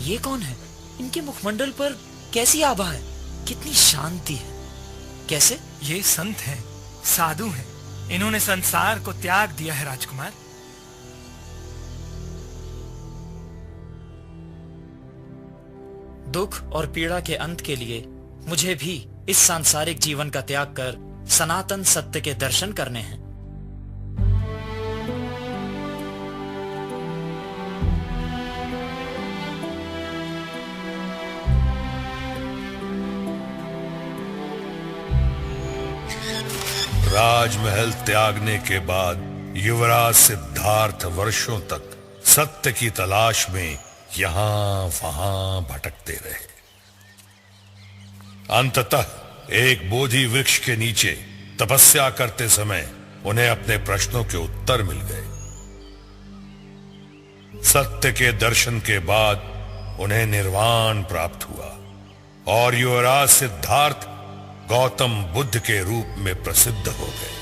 ये कौन है? इनके मुखमंडल पर कैसी आभा है? कितनी शांति है। कैसे? ये संत हैं, साधु हैं। इन्होंने संसार को त्याग दिया है राजकुमार। दुख और पीड़ा के अंत के लिए मुझे भी इस सांसारिक जीवन का त्याग कर सनातन सत्य के दर्शन करने हैं। राजमहल त्यागने के बाद युवराज सिद्धार्थ वर्षों तक सत्य की तलाश में यहां वहां भटकते रहे। अंततः एक बोधि वृक्ष के नीचे तपस्या करते समय उन्हें अपने प्रश्नों के उत्तर मिल गए। सत्य के दर्शन के बाद उन्हें निर्वाण प्राप्त हुआ और युवराज सिद्धार्थ गौतम बुद्ध के रूप में प्रसिद्ध हो गए।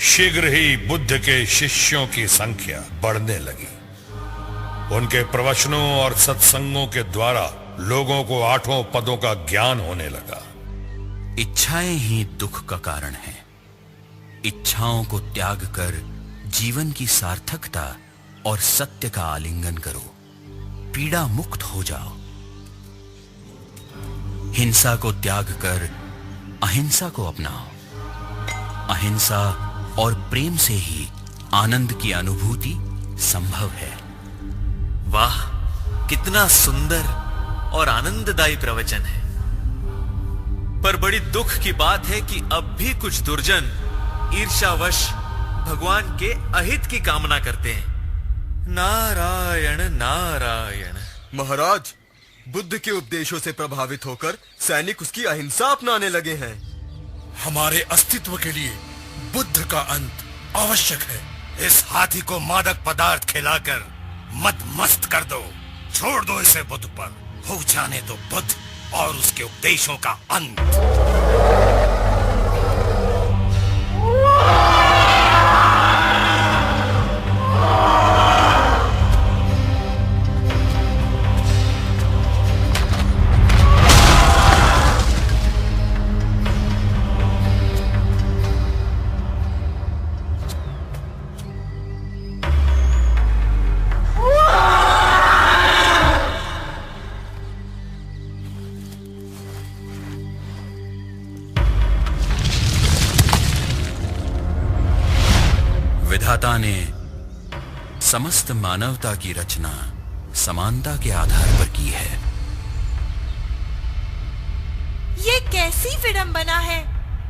शीघ्र ही बुद्ध के शिष्यों की संख्या बढ़ने लगी। उनके प्रवचनों और सत्संगों के द्वारा लोगों को 8 पदों का ज्ञान होने लगा। इच्छाएं ही दुख का कारण है। इच्छाओं को त्याग कर जीवन की सार्थकता और सत्य का आलिंगन करो, पीड़ा मुक्त हो जाओ। हिंसा को त्याग कर अहिंसा को अपनाओ। अहिंसा और प्रेम से ही आनंद की अनुभूति संभव है। वाह, कितना सुंदर और आनंददायी प्रवचन है। पर बड़ी दुख की बात है कि अब भी कुछ दुर्जन ईर्ष्यावश भगवान के अहित की कामना करते हैं। नारायण नारायण। महाराज, बुद्ध के उपदेशों से प्रभावित होकर सैनिक उसकी अहिंसा अपनाने लगे हैं। हमारे अस्तित्व के लिए बुद्ध का अंत आवश्यक है। इस हाथी को मादक पदार्थ खिलाकर मत मस्त कर दो। छोड़ दो इसे बुद्ध पर। हो जाने दो बुद्ध और उसके उपदेशों का अंत। विधाता ने समस्त मानवता की रचना समानता के आधार पर की है। ये कैसी विडंबना है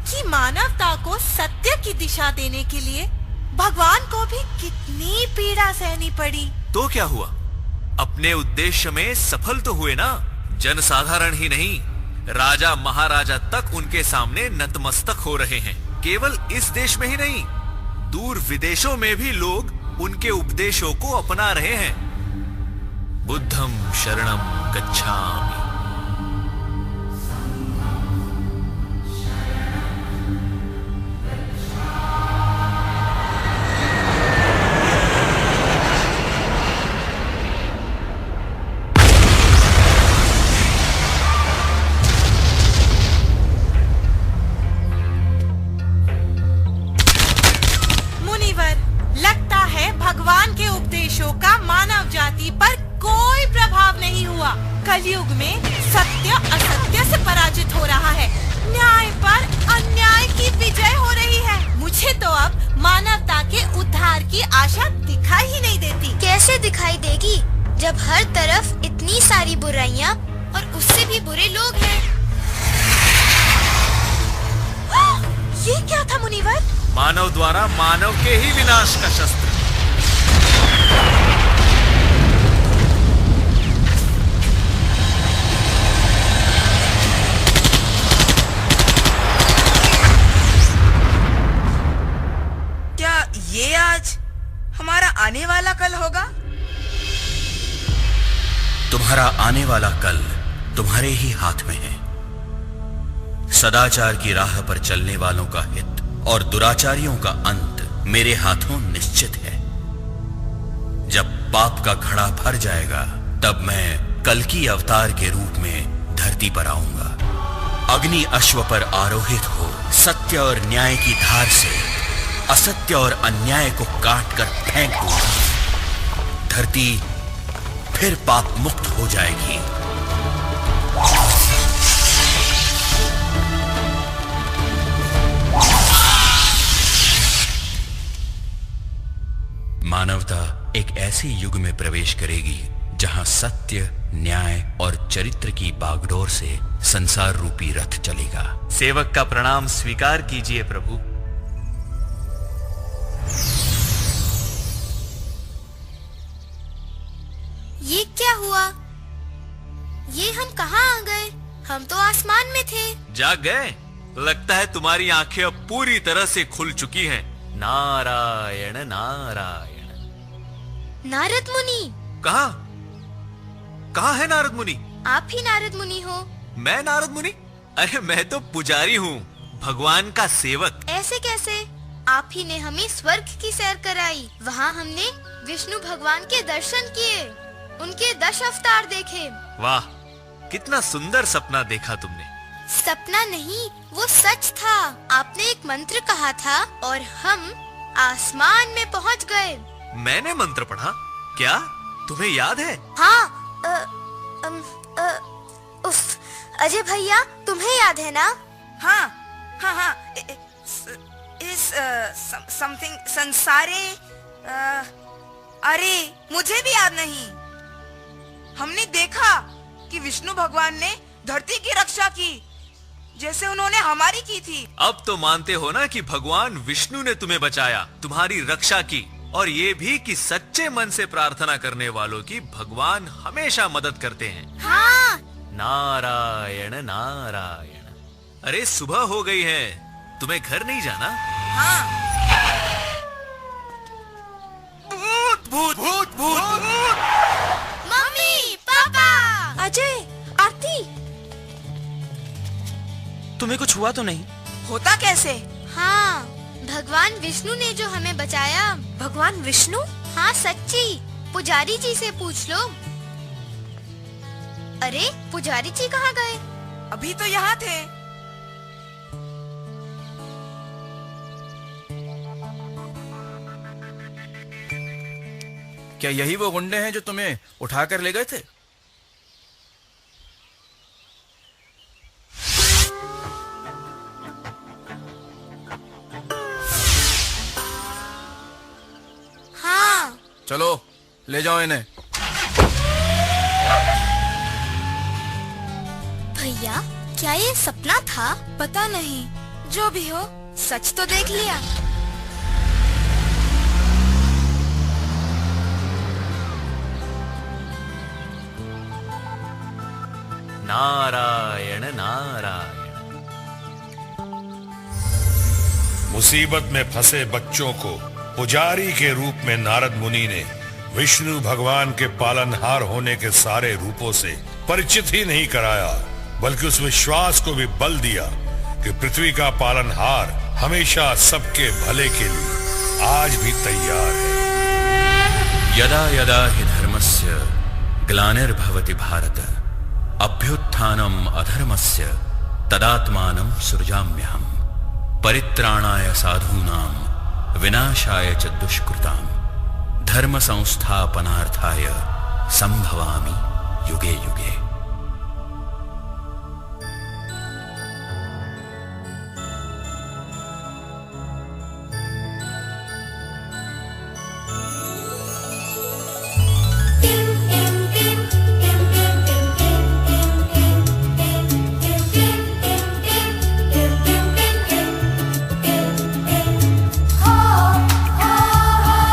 कि मानवता को सत्य की दिशा देने के लिए भगवान को भी कितनी पीड़ा सहनी पड़ी। तो क्या हुआ? अपने उद्देश्य में सफल तो हुए ना। जनसाधारण ही नहीं, राजा महाराजा तक उनके सामने नतमस्तक हो रहे हैं। केवल इस देश में ही नहीं, दूर विदेशों में भी लोग उनके उपदेशों को अपना रहे हैं। बुद्धं शरणं गच्छामि। कलयुग में सत्य असत्य से पराजित हो रहा है। न्याय पर अन्याय की विजय हो रही है। मुझे तो अब मानवता के उद्धार की आशा दिखाई ही नहीं देती। कैसे दिखाई देगी जब हर तरफ इतनी सारी बुराइयां और उससे भी बुरे लोग हैं। ये क्या था मुनिवर? मानव द्वारा मानव के ही विनाश का शस्त्र। ये आज हमारा आने वाला कल होगा। तुम्हारा आने वाला कल तुम्हारे ही हाथ में है। सदाचार की राह पर चलने वालों का हित और दुराचारियों का अंत मेरे हाथों निश्चित है। जब पाप का घड़ा भर जाएगा तब मैं कल्कि अवतार के रूप में धरती पर आऊंगा। अग्नि अश्व पर आरोहित हो सत्य और न्याय की धार से असत्य और अन्याय को काट कर फेंक दूंगा। धरती फिर पाप मुक्त हो जाएगी। मानवता एक ऐसे युग में प्रवेश करेगी जहां सत्य, न्याय और चरित्र की बागडोर से संसार रूपी रथ चलेगा। सेवक का प्रणाम स्वीकार कीजिए प्रभु। ये क्या हुआ? ये हम कहाँ आ गए? हम तो आसमान में थे। जाग गए? लगता है तुम्हारी आंखें अब पूरी तरह से खुल चुकी हैं। नारायण नारायण। नारद मुनि। कहाँ है नारद मुनि? आप ही नारद मुनि हो। मैं नारद मुनि? अरे मैं तो पुजारी हूँ, भगवान का सेवक। ऐसे कैसे? आप ही ने हमें स्वर्ग की सैर कराई। वहाँ हमने विष्णु भगवान के दर्शन किए, उनके 10 अवतार देखे। वाह, कितना सुंदर सपना देखा तुमने। सपना नहीं, वो सच था। आपने एक मंत्र कहा था और हम आसमान में पहुँच गए। मैंने मंत्र पढ़ा? क्या तुम्हें याद है? हाँ। उफ, अजय भैया तुम्हें याद है ना? हाँ। इस समथिंग संसारे। अरे मुझे भी याद नहीं। हमने देखा कि विष्णु भगवान ने धरती की रक्षा की जैसे उन्होंने हमारी की थी। अब तो मानते हो ना कि भगवान विष्णु ने तुम्हें बचाया, तुम्हारी रक्षा की, और ये भी कि सच्चे मन से प्रार्थना करने वालों की भगवान हमेशा मदद करते हैं। हाँ। नारायण नारायण। अरे सुबह हो गई है, तुम्हें घर नहीं जाना? हाँ। भूत। मम्मी, पापा। अजय, आरती, तुम्हें कुछ हुआ तो नहीं? होता कैसे? हाँ, भगवान विष्णु ने जो हमें बचाया। भगवान विष्णु? हाँ सच्ची, पुजारी जी से पूछ लो। अरे पुजारी जी कहाँ गए? अभी तो यहाँ थे। क्या यही वो गुंडे हैं जो तुम्हें उठाकर ले गए थे? हाँ। चलो ले जाओ इन्हें। भैया, क्या ये सपना था? पता नहीं, जो भी हो सच तो देख लिया। नारायण नारायण। मुसीबत में फंसे बच्चों को पुजारी के रूप में नारद मुनि ने विष्णु भगवान के पालनहार होने के सारे रूपों से परिचित ही नहीं कराया, बल्कि उस विश्वास को भी बल दिया कि पृथ्वी का पालनहार हमेशा सबके भले के लिए आज भी तैयार है। यदा यदा हि धर्मस्य ग्लानिर्भवति भारत अभ्युत्थानम अधर्मस्य तदात्मानं सृजाम्यहम् परित्राणाय साधूनां विनाशाय च दुष्कृतां धर्म संस्थापनार्थाय संभवामि युगे युगे।